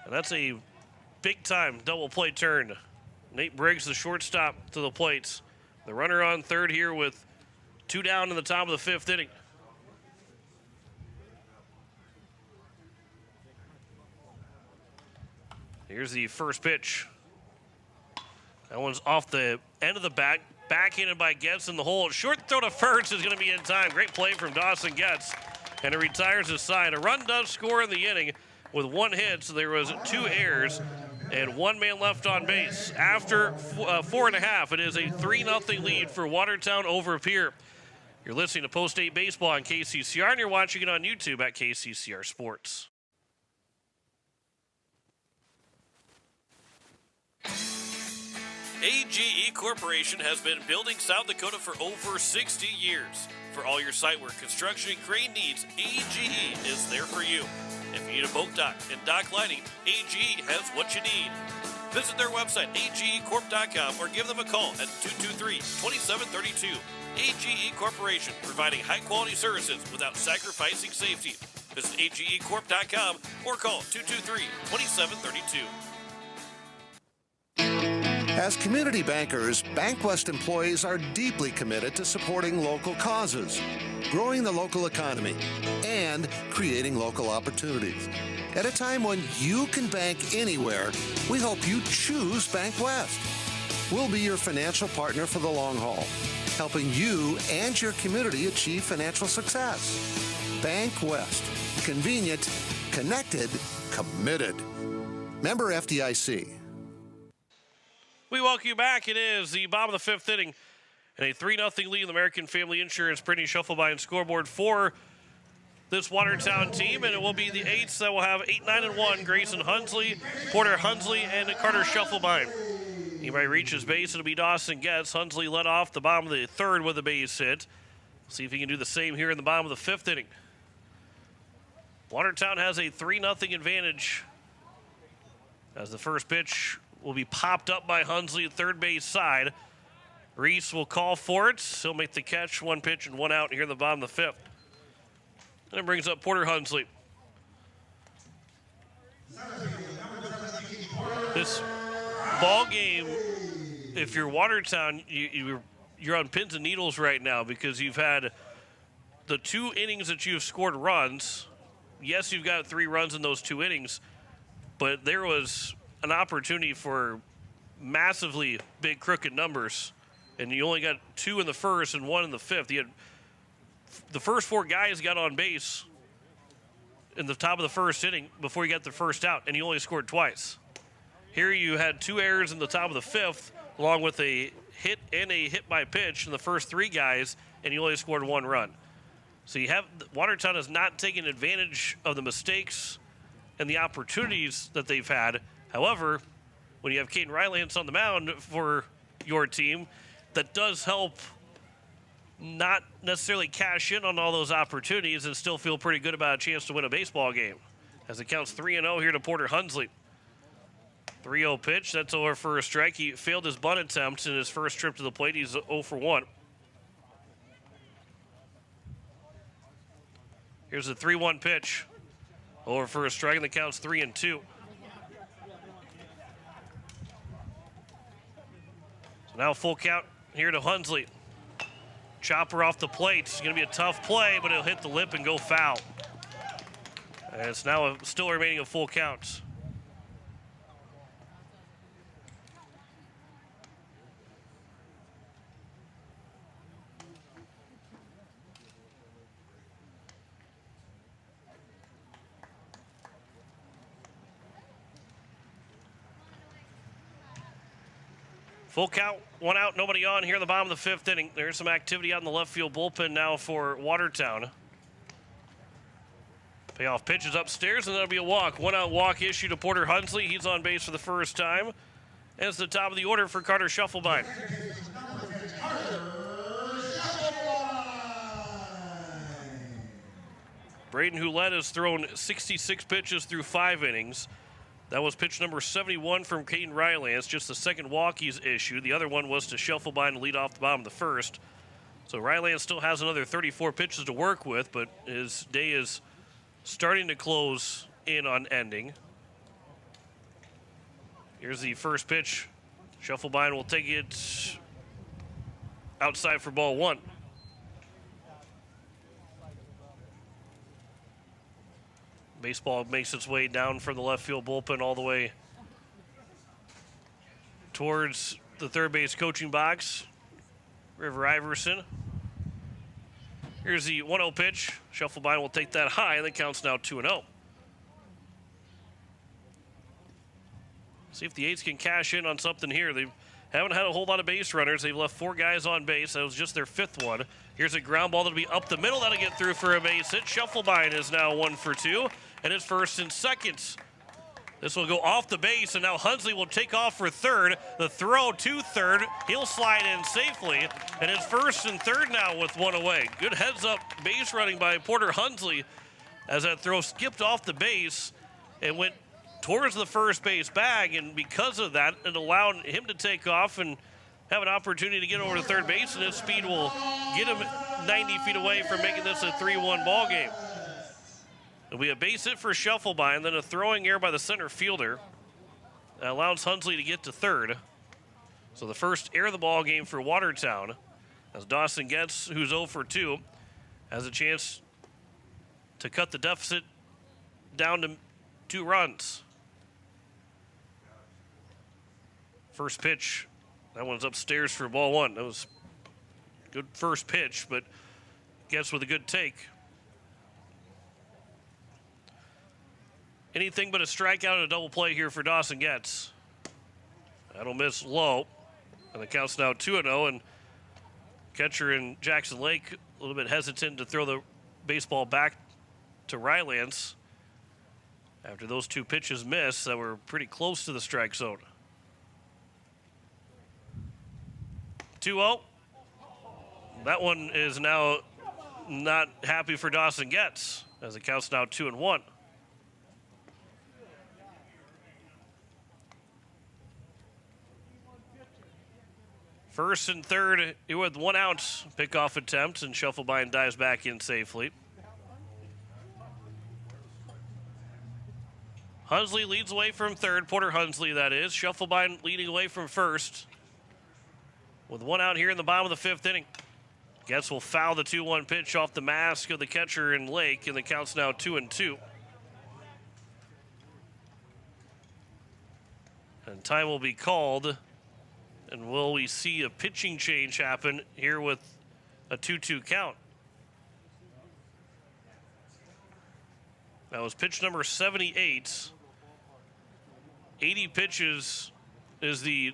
And that's a big-time double play turn. Nate Briggs, the shortstop, to the plates. The runner on third here with 2 down in the top of the 5th inning. Here's the first pitch. That one's off the end of the bat. Backhanded by Getz in the hole. Short throw to first is going to be in time. Great play from Dawson Getz. And it retires his side. A run does score in the inning with 1 hit. So there was 2 errors and 1 man left on base. After 4.5, it is a 3-0 lead for Watertown over Pierre. You're listening to Post-8 Baseball on KCCR, and you're watching it on YouTube at KCCR Sports. AGE Corporation has been building South Dakota for over 60 years. For all your site work, construction, and crane needs, AGE is there for you. If you need a boat dock and dock lighting, AGE has what you need. Visit their website, agecorp.com, or give them a call at 223-2732. AGE Corporation, providing high-quality services without sacrificing safety. Visit agecorp.com or call 223-2732. As community bankers, BankWest employees are deeply committed to supporting local causes, growing the local economy, and creating local opportunities. At a time when you can bank anywhere, we hope you choose BankWest. We'll be your financial partner for the long haul, helping you and your community achieve financial success. BankWest. Convenient, connected, committed. Member FDIC. We welcome you back. It is the bottom of the fifth inning and a 3-0 lead in the American Family Insurance printing shuffle-by scoreboard for this Watertown team, and it will be the eights that will have 8, 9, and 1. Grayson Hunsley, Porter Hunsley, and Carter Shufflebine. Anybody reaches base, it'll be Dawson Getz. Hunsley led off the bottom of the third with a base hit. See if he can do the same here in the bottom of the fifth inning. Watertown has a 3-0 advantage as the first pitch will be popped up by Hunsley at third base side. Reese will call for it. He'll make the catch, 1 pitch and 1 out here in the bottom of the fifth. And it brings up Porter Hunsley. This ball game, if you're Watertown, you're on pins and needles right now because you've had the 2 innings that you've scored runs. Yes, you've got 3 runs in those 2 innings, but there was an opportunity for massively big crooked numbers, and you only got 2 in the first and 1 in the fifth. You had the first 4 guys got on base in the top of the first inning before you got the first out, and you only scored twice. Here you had 2 errors in the top of the fifth, along with a hit and a hit by pitch in the first 3 guys, and you only scored 1 run. So you have Watertown has not taken advantage of the mistakes and the opportunities that they've had. However, when you have Caden Rylance on the mound for your team, that does help not necessarily cash in on all those opportunities and still feel pretty good about a chance to win a baseball game. As it counts 3-0 here to Porter Hunsley. 3-0 pitch, that's over for a strike. He failed his bunt attempt in his first trip to the plate. He's 0 for 1. Here's the 3-1 pitch. Over for a strike, and the count's 3-2. So now full count here to Hunsley. Chopper off the plate. It's going to be a tough play, but it'll hit the lip and go foul. And it's now still remaining a full count. Full count, 1 out, nobody on here in the bottom of the fifth inning. There's some activity out in the left field bullpen now for Watertown. Payoff pitches upstairs, and that'll be a walk. 1 out walk issue to Porter Hunsley. He's on base for the first time. And it's the top of the order for Carter Shufflebine. Braden Houlette has thrown 66 pitches through 5 innings. That was pitch number 71 from Caden Rylance, just the second walk he's issued. The other one was to Shufflebine to lead off the bottom of the first. So Rylance still has another 34 pitches to work with, but his day is starting to close in on ending. Here's the first pitch. Shufflebine will take it outside for ball 1. Baseball makes its way down from the left field bullpen all the way towards the third base coaching box. River Iverson. Here's the 1-0 pitch. Shufflebine will take that high, and the count's now 2-0. See if the Eights can cash in on something here. They haven't had a whole lot of base runners. They've left 4 guys on base. That was just their 5th one. Here's a ground ball that'll be up the middle. That'll get through for a base hit. Shufflebine is now 1 for 2. And it's first and second. This will go off the base, and now Hunsley will take off for third. The throw to third. He'll slide in safely. And it's first and third now with 1 away. Good heads-up base running by Porter Hunsley as that throw skipped off the base and went towards the first base bag. And because of that, it allowed him to take off and have an opportunity to get over to third base, and his speed will get him 90 feet away from making this a 3-1 ball game. It'll be a base hit for Shufflebine, then a throwing error by the center fielder. That allows Hunsley to get to third. So the first error of the ball game for Watertown, as Dawson Getz, who's 0 for 2, has a chance to cut the deficit down to 2 runs. First pitch, that one's upstairs for ball 1. That was a good first pitch, but Getz with a good take. Anything but a strikeout and a double play here for Dawson Getz. That'll miss low. And the count's now 2-0. And catcher in Jackson Lake a little bit hesitant to throw the baseball back to Rylance after those two pitches missed that were pretty close to the strike zone. 2-0. That one is now not happy for Dawson Getz as the count's now 2-1. First and third with 1 out, pickoff attempt, and Schuffelbein dives back in safely. Hunsley leads away from third, Porter Hunsley that is. Schuffelbein leading away from first. With 1 out here in the bottom of the 5th inning. Getz will foul the 2-1 pitch off the mask of the catcher in Lake, and the count's now 2-2. And time will be called. And will we see a pitching change happen here with a 2-2 count? That was pitch number 78. 80 pitches is the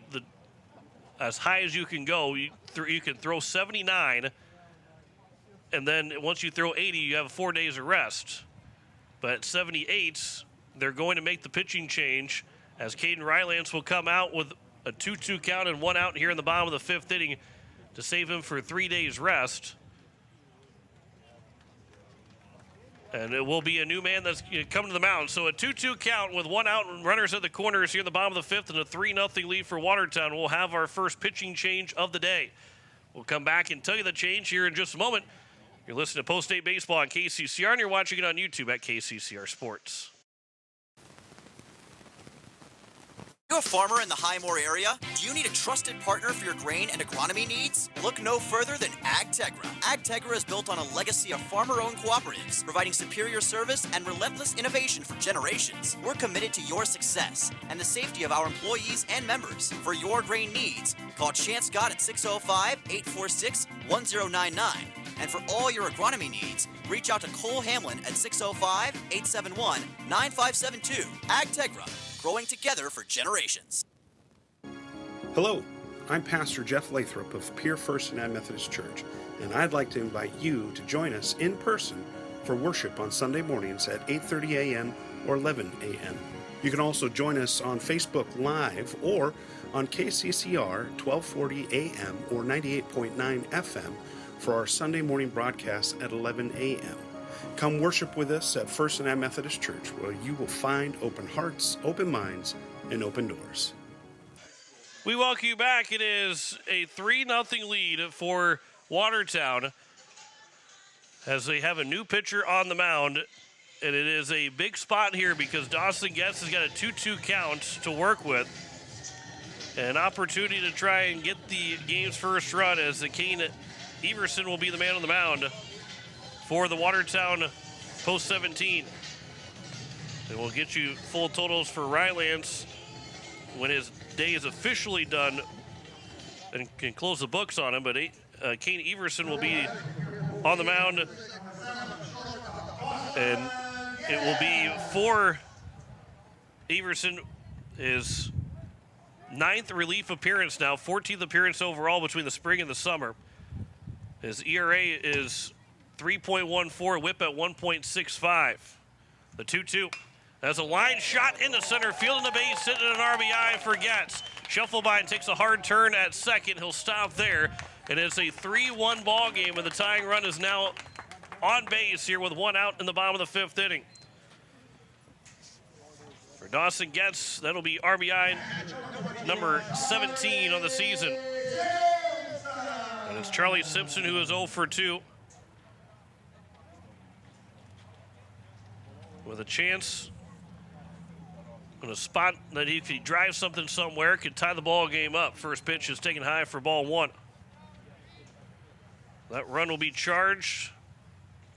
as high as you can go. You can throw 79, and then once you throw 80, you have 4 days of rest. But at 78, they're going to make the pitching change as Caden Rylance will come out with a 2-2 count and 1 out here in the bottom of the 5th inning to save him for 3 days rest. And it will be a new man that's coming to the mound. So a 2-2 count with 1 out and runners at the corners here in the bottom of the 5th and a 3-0 lead for Watertown. We'll have our first pitching change of the day. We'll come back and tell you the change here in just a moment. You're listening to Post-State Baseball on KCCR, and you're watching it on YouTube at KCCR Sports. You a farmer in the Highmore area? Do you need a trusted partner for your grain and agronomy needs? Look no further than AgTegra. AgTegra is built on a legacy of farmer-owned cooperatives, providing superior service and relentless innovation for generations. We're committed to your success and the safety of our employees and members. For your grain needs, call Chance Scott at 605-846-1099. And for all your agronomy needs, reach out to Cole Hamlin at 605-871-9572. AgTegra. Growing together for generations. Hello, I'm Pastor Jeff Lathrop of Pierre First United Methodist Church, and I'd like to invite you to join us in person for worship on Sunday mornings at 8:30 a.m. or 11 a.m. You can also join us on Facebook Live or on KCCR 1240 a.m. or 98.9 FM for our Sunday morning broadcast at 11 a.m. Come worship with us at First United Methodist Church, where you will find open hearts, open minds, and open doors. We welcome you back. It is a 3-0 lead for Watertown as they have a new pitcher on the mound. And it is a big spot here because Dawson Getz has got a 2-2 count to work with. An opportunity to try and get the game's first run as the Kane Everson will be the man on the mound for the Watertown Post 17. And we'll get you full totals for Rylance when his day is officially done and can close the books on him. But Kane Everson will be on the mound. And it will be for Everson his 9th relief appearance now, 14th appearance overall between the spring and the summer. His ERA is 3.14, whip at 1.65. The 2-2. That's a line shot into center field in the base, hitting an RBI for Getz. Schuffelbein takes a hard turn at second. He'll stop there. And it's a 3-1 ball game, and the tying run is now on base here with 1 out in the bottom of the 5th inning. For Dawson Getz, that'll be RBI number 17 on the season. And it's Charlie Simpson who is 0 for 2. With a chance on a spot that if he drives something somewhere, could tie the ball game up. First pitch is taken high for ball 1. That run will be charged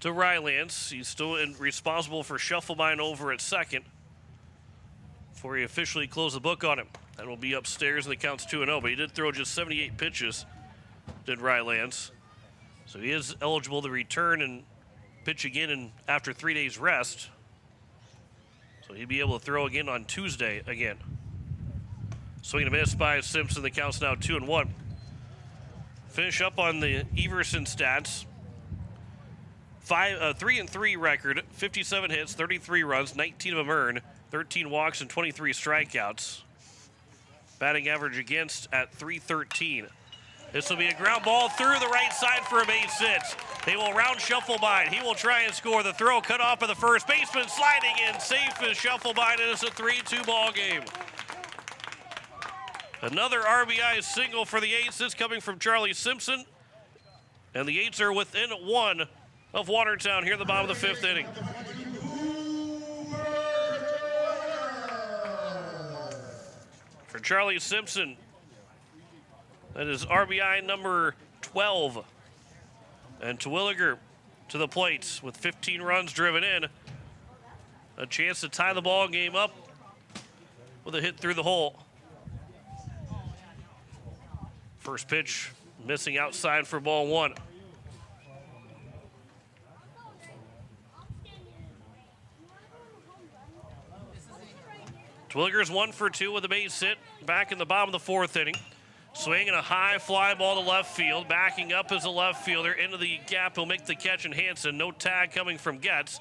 to Rylance. He's still responsible for Schuffelbein over at second before he officially closed the book on him. That will be upstairs, and the count's 2-0, but he did throw just 78 pitches, did Rylance. So he is eligible to return and pitch again after 3 days rest. So he'll be able to throw again on Tuesday again. Swing and a miss by Simpson. The count's now 2-1. Finish up on the Everson stats. 3-3 record, 57 hits, 33 runs, 19 of them earned, 13 walks, and 23 strikeouts. Batting average against at .313. This will be a ground ball through the right side for a base hit. They will round Shufflebine. He will try and score. The throw cut off by the first baseman, sliding in safe as Shufflebine, and it's a 3-2 ball game. Another RBI single for the Eights. This coming from Charlie Simpson. And the Eights are within one of Watertown here at the bottom of the fifth inning. For Charlie Simpson, that is RBI number 12. And Terwilliger to the plate with 15 runs driven in. A chance to tie the ball game up with a hit through the hole. First pitch missing outside for ball one. Terwilliger's 1 for 2 with a base hit back in the bottom of the fourth inning. Swinging a high fly ball to left field. Backing up as a left fielder into the gap. He'll make the catch in Hansen. No tag coming from Getz.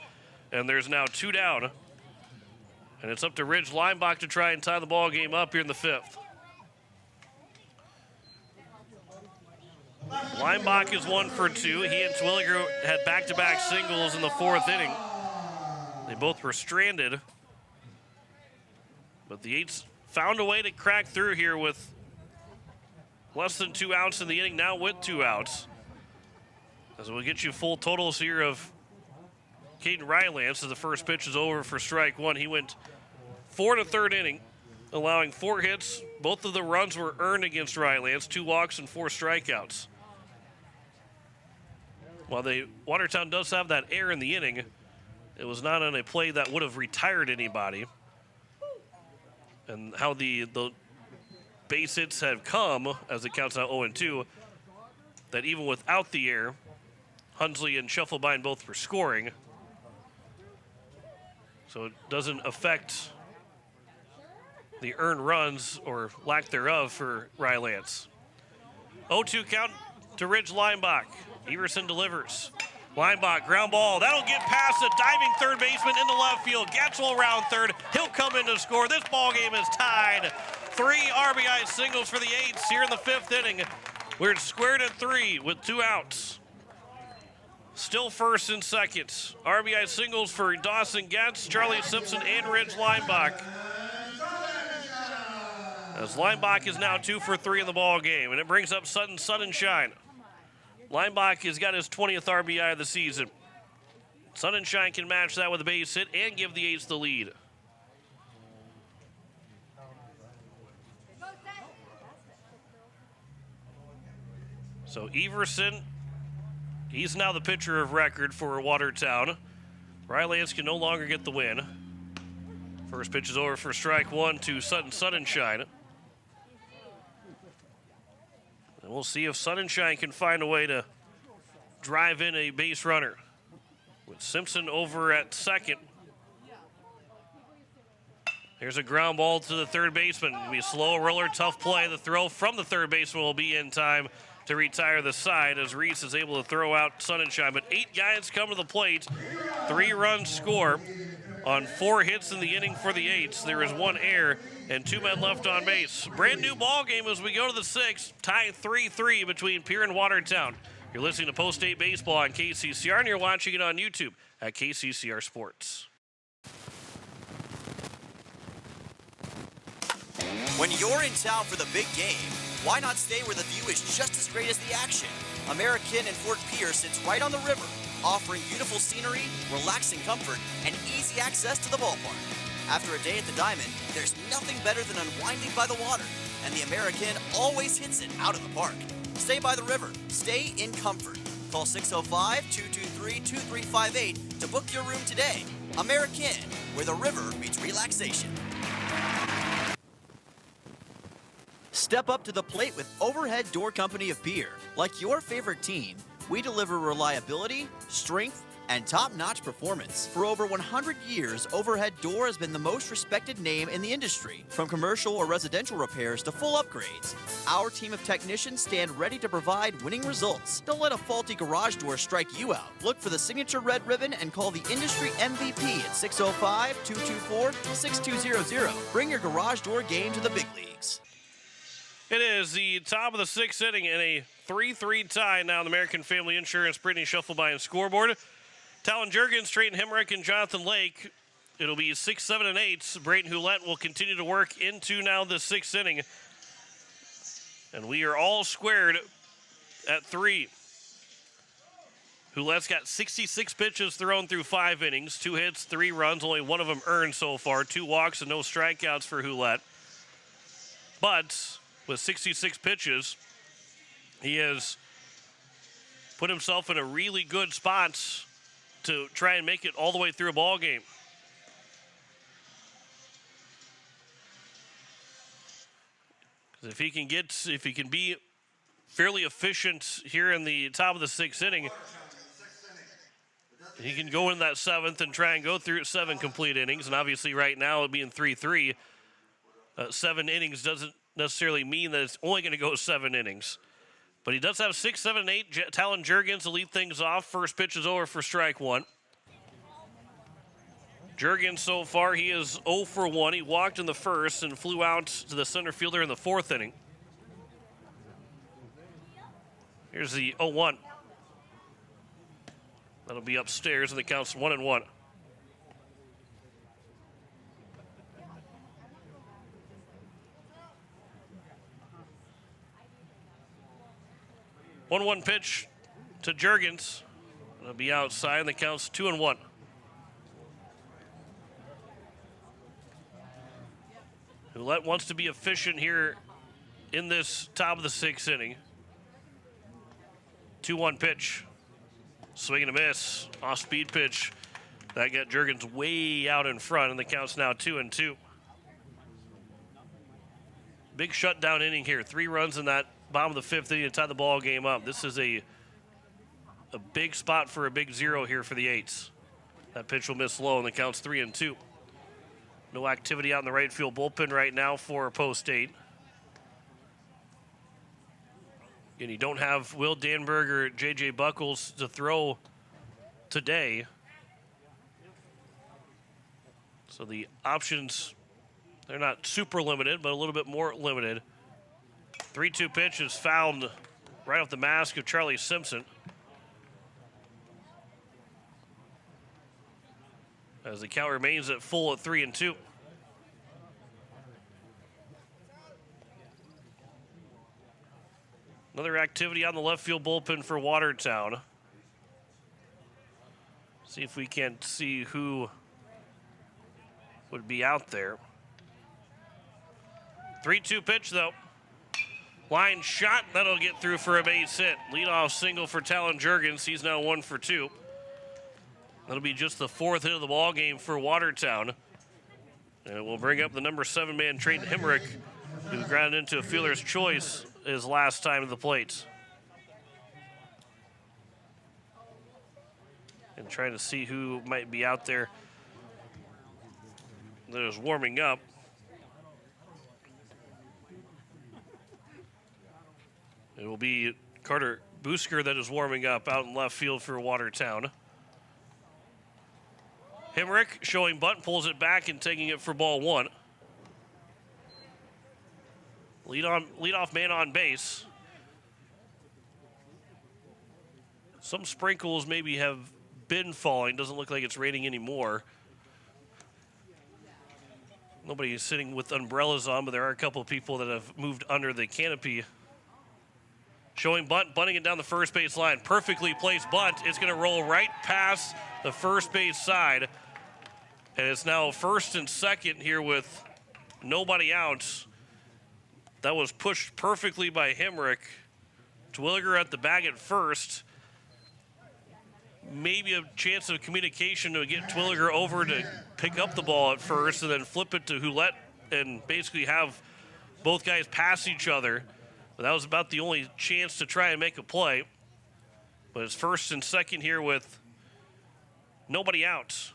And there's now 2 down. And it's up to Ridge Limbach to try and tie the ball game up here in the fifth. Limbach is 1 for 2. He and Terwilliger had back-to-back singles in the fourth inning. They both were stranded. But the Eights found a way to crack through here with less than 2 outs in the inning, now with 2 outs. As we'll get you full totals here of Caden Rylance as the first pitch is over for strike one. He went 4 to third inning, allowing 4 hits. Both of the runs were earned against Rylance, 2 walks and 4 strikeouts. While Watertown does have that error in the inning, it was not on a play that would have retired anybody. And how the base hits have come, as it counts now 0-2, that even without the error, Hunsley and Shufflebine both were scoring. So it doesn't affect the earned runs or lack thereof for Rylance. 0-2 count to Ridge Limbach. Everson delivers. Limbach, ground ball. That'll get past a diving third baseman into left field. Getz will round third. He'll come in to score. This ball game is tied. 3 RBI singles for the Eights here in the fifth inning. We're squared at 3 with 2 outs. Still first and second. RBI singles for Dawson Getz, Charlie Simpson, and Ridge Limbach. As Limbach is now 2 for 3 in the ball game, and it brings up Sutton Sunshine. Limbach has got his 20th RBI of the season. Sunshine can match that with a base hit and give the Eights the lead. So Everson, he's now the pitcher of record for Watertown. Rylance can no longer get the win. First pitch is over for strike one to Sutton Sunshine. And we'll see if Sunshine can find a way to drive in a base runner. With Simpson over at second. Here's a ground ball to the third baseman. It'll be a slow roller, tough play. The throw from the third baseman will be in time to retire the side as Reese is able to throw out Sunshine. But 8 guys come to the plate. 3 runs score on 4 hits in the inning for the Eights. There is 1 error and 2 men left on base. Brand new ball game as we go to the 6th. Tied 3-3 between Pierre and Watertown. You're listening to Post-State Baseball on KCCR, and you're watching it on YouTube at KCCR Sports. When you're in town for the big game, why not stay where the view is just as great as the action? American and Fort Pierce sits right on the river, offering beautiful scenery, relaxing comfort, and easy access to the ballpark. After a day at the Diamond, there's nothing better than unwinding by the water, and the American always hits it out of the park. Stay by the river. Stay in comfort. Call 605-223-2358 to book your room today. American, where the river meets relaxation. Step up to the plate with Overhead Door Company of Pierre. Like your favorite team, we deliver reliability, strength, and top-notch performance. For over 100 years, Overhead Door has been the most respected name in the industry. From commercial or residential repairs to full upgrades, our team of technicians stand ready to provide winning results. Don't let a faulty garage door strike you out. Look for the signature red ribbon and call the industry MVP at 605-224-6200. Bring your garage door game to the big leagues. It is the top of the sixth inning in a 3-3 tie now. The American Family Insurance Brittany Shuffleby and scoreboard. Talon Jurgens, Trayton Hemrick, and Jonathan Lake. It'll be 6, 7, and 8. Brayton Houlette will continue to work into now the sixth inning. And we are all squared at 3. Houlette's got 66 pitches thrown through 5 innings, 2 hits, 3 runs, only one of them earned so far, 2 walks and no strikeouts for Houlette. But with 66 pitches, he has put himself in a really good spot to try and make it all the way through a ball game. If he can be fairly efficient here in the top of the sixth inning, he can go in that seventh and try and go through 7 complete innings. And obviously right now it being 3-3, 7 innings doesn't necessarily mean that it's only going to go 7 innings. But he does have 6, 7, and 8. Talon Jurgens to lead things off. First pitch is over for strike 1. Jurgens so far, he is 0 for 1. He walked in the first and flew out to the center fielder in the 4th inning. Here's the 0-1. That'll be upstairs, and the count's 1-1. One pitch to Jurgens. It'll be outside, and the count's 2-1. Houlette wants to be efficient here in this top of the 6th inning. 2-1 pitch. Swing and a miss. Off-speed pitch. That got Jurgens way out in front, and the count's now 2-2. Big shutdown inning here. 3 runs in that bottom of the 5th inning to tie the ball game up. This is a big spot for a big 0 here for the 8s. That pitch will miss low, and the count's 3-2. No activity out in the right field bullpen right now for post 8. And you don't have Will Danberg or J.J. Buckles to throw today. So the options, they're not super limited, but a little bit more limited. 3-2 pitch is fouled right off the mask of Charlie Simpson. As the count remains at full at 3-2. Another activity on the left field bullpen for Watertown. See if we can see who would be out there. 3-2 pitch though. Line shot, that'll get through for a base hit. Leadoff single for Talon Jurgens. He's now 1 for 2. That'll be just the 4th hit of the ball game for Watertown. And it will bring up the number 7 man, Trayton Hemrick, who grounded into a fielder's choice his last time at the plate. And trying to see who might be out there that is warming up. It will be Carter Busker that is warming up out in left field for Watertown. Hemrick showing bunt, pulls it back and taking it for ball 1. Leadoff man on base. Some sprinkles maybe have been falling. Doesn't look like it's raining anymore. Nobody is sitting with umbrellas on, but there are a couple of people that have moved under the canopy. Showing bunt, bunting it down the first base line. Perfectly placed bunt. It's going to roll right past the first base side. And it's now 1st and 2nd here with nobody out. That was pushed perfectly by Hemrick. Twilliger at the bag at first. Maybe a chance of communication to get Twilliger over to pick up the ball at first and then flip it to Houlette and basically have both guys pass each other. But that was about the only chance to try and make a play. But it's 1st and 2nd here with nobody out.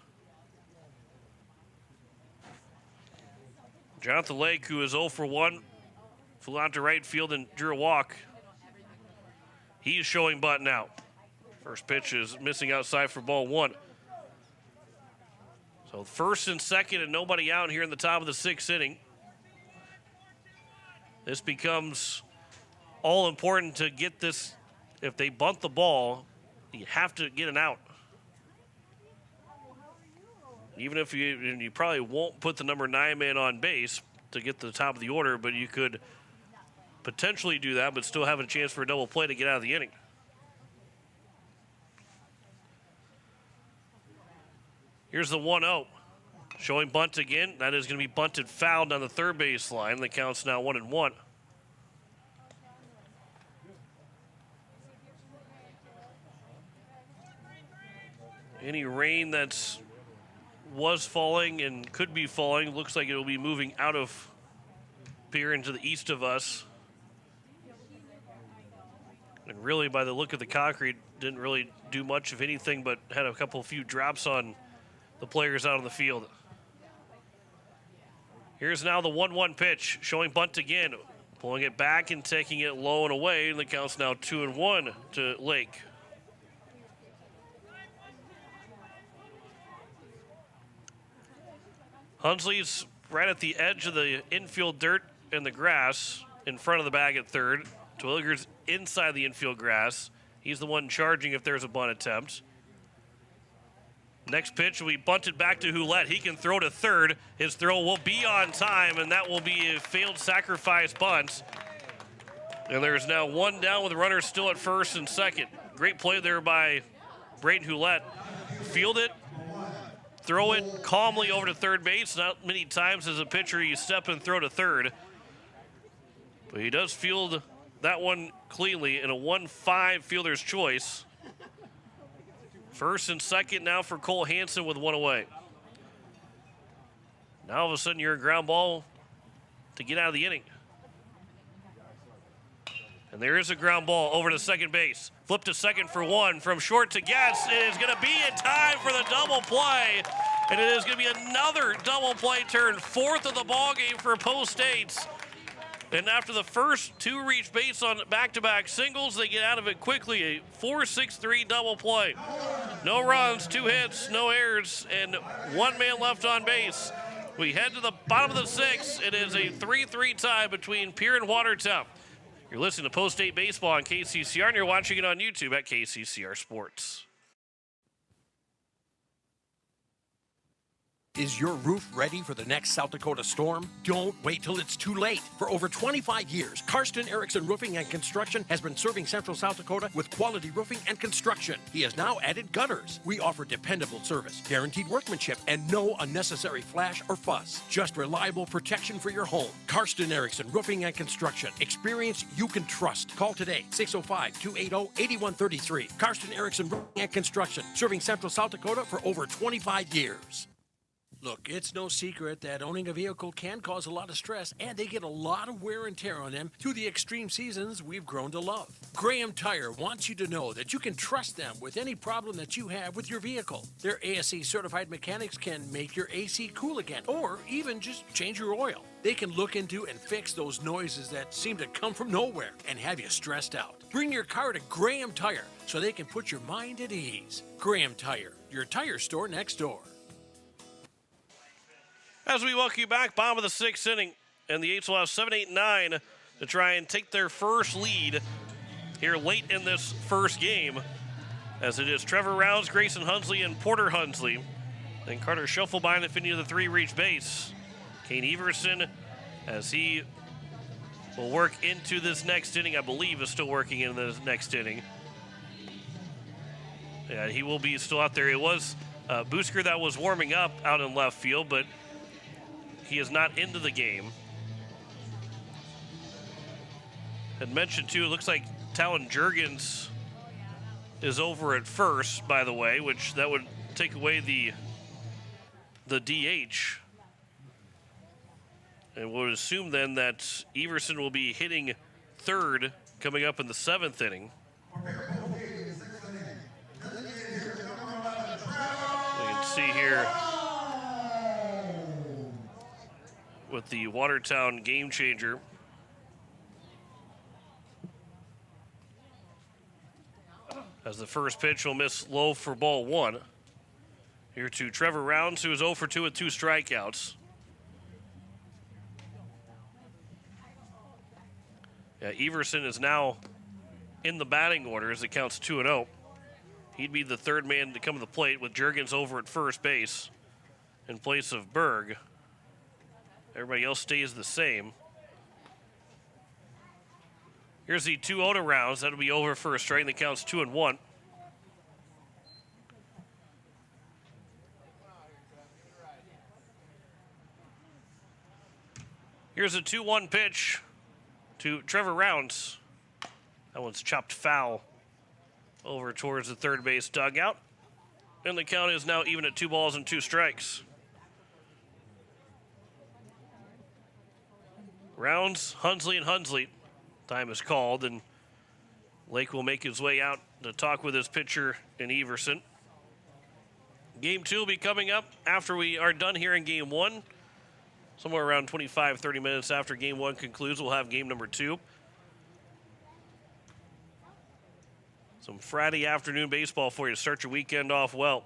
Jonathan Lake, who is 0 for 1, flew out to right field and drew a walk. He's showing bunt now. First pitch is missing outside for ball 1. So first and second and nobody out here in the top of the 6th inning. This becomes all important to get this. If they bunt the ball, you have to get an out. Even if you probably won't put the number 9 man on base to get to the top of the order, but you could potentially do that, but still have a chance for a double play to get out of the inning. Here's the 1-0. Showing bunt again. That is going to be bunted foul down the third base line. The count's now 1-1. Any rain that's was falling and could be falling looks like it will be moving out of Pierre into the east of us. And really, by the look of the concrete, didn't really do much of anything, but had a few drops on the players out on the field. Here's now the 1-1 pitch, showing bunt again, pulling it back and taking it low and away, and the count's now 2-1 to Lake. Hunsley's right at the edge of the infield dirt and the grass in front of the bag at third. Twilliger's inside the infield grass. He's the one charging if there's a bunt attempt. Next pitch will be bunted back to Hulett. He can throw to third. His throw will be on time, and that will be a failed sacrifice bunt. And there's now one down with runners still at first and second. Great play there by Braden Hulett. Field it. Throw it calmly over to third base. Not many times as a pitcher you step and throw to third. But he does field that one cleanly in a 1-5 fielder's choice. First and second now for Cole Hansen with one away. Now all of a sudden you're a ground ball to get out of the inning. And there is a ground ball over to second base. Flip to second for one. From short to Getz. It is going to be in time for the double play. And it is going to be another double play turn. Fourth of the ball game for Post States. And after the first two reach base on back-to-back singles, they get out of it quickly. A 4-6-3 double play. No runs, 2 hits, no errors, and 1 man left on base. We head to the bottom of the 6th. It is a 3-3 tie between Pierre and Watertown. You're listening to Post State Baseball on KCCR, and you're watching it on YouTube at KCCR Sports. Is your roof ready for the next South Dakota storm? Don't wait till it's too late. For over 25 years, Karsten Erickson Roofing and Construction has been serving Central South Dakota with quality roofing and construction. He has now added gutters. We offer dependable service, guaranteed workmanship, and no unnecessary flash or fuss. Just reliable protection for your home. Karsten Erickson Roofing and Construction. Experience you can trust. Call today, 605-280-8133. Karsten Erickson Roofing and Construction, serving Central South Dakota for over 25 years. Look, it's no secret that owning a vehicle can cause a lot of stress, and they get a lot of wear and tear on them through the extreme seasons we've grown to love. Graham Tire wants you to know that you can trust them with any problem that you have with your vehicle. Their ASE certified mechanics can make your AC cool again, or even just change your oil. They can look into and fix those noises that seem to come from nowhere and have you stressed out. Bring your car to Graham Tire so they can put your mind at ease. Graham Tire, your tire store next door. As we welcome you back, bottom of the 6th inning, and the Eights will have 7-8-9 to try and take their first lead here late in this first game, as it is Trevor Rouse, Grayson Hunsley, and Porter Hunsley. Then Carter Schuffelbein if any of the 3 reach base. Kane Everson, as he will work into this next inning, I believe is still working in the next inning. Yeah, he will be still out there. It was Busker that was warming up out in left field, but he is not into the game. Had mentioned too, it looks like Talon Jurgens is over at first, by the way, which that would take away the DH. And we'll assume then that Everson will be hitting third coming up in the 7th inning. with the Watertown game changer. As the first pitch will miss low for ball 1. Here to Trevor Rounds, who is 0 for 2 with 2 strikeouts. Yeah, Everson is now in the batting order as it counts 2-0. He'd be the third man to come to the plate with Juergens over at first base in place of Berg. Everybody else stays the same. Here's the 2-0 to Rounds. That'll be over for a strike that counts 2-1. Here's a 2-1 pitch to Trevor Rounds. That one's chopped foul over towards the third base dugout. And the count is now even at 2 balls and 2 strikes. Rounds, Hunsley, and Hunsley. Time is called, and Lake will make his way out to talk with his pitcher in Everson. Game 2 will be coming up after we are done here in Game 1. Somewhere around 25, 30 minutes after Game 1 concludes, we'll have Game number 2. Some Friday afternoon baseball for you to start your weekend off well.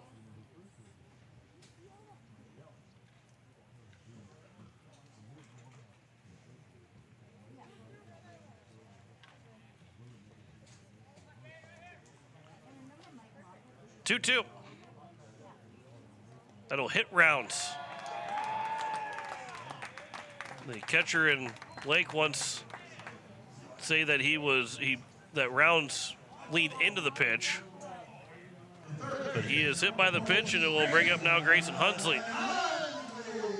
Two. That'll hit Rounds. The catcher in Lake once say that that Rounds lead into the pitch. But he is hit by the pitch, and it will bring up now Grayson Hunsley.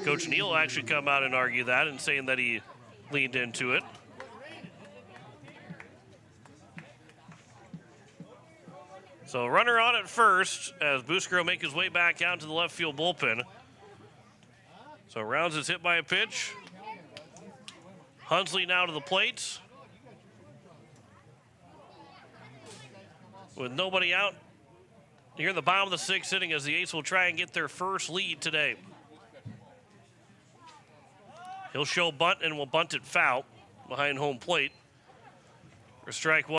Coach Neal actually come out and argue that and saying that he leaned into it. So runner on at first as Busker will make his way back out to the left field bullpen. So Rounds is hit by a pitch. Hunsley now to the plate. With nobody out here in the bottom of the 6th inning as the Aces will try and get their first lead today. He'll show bunt and will bunt it foul behind home plate for strike 1.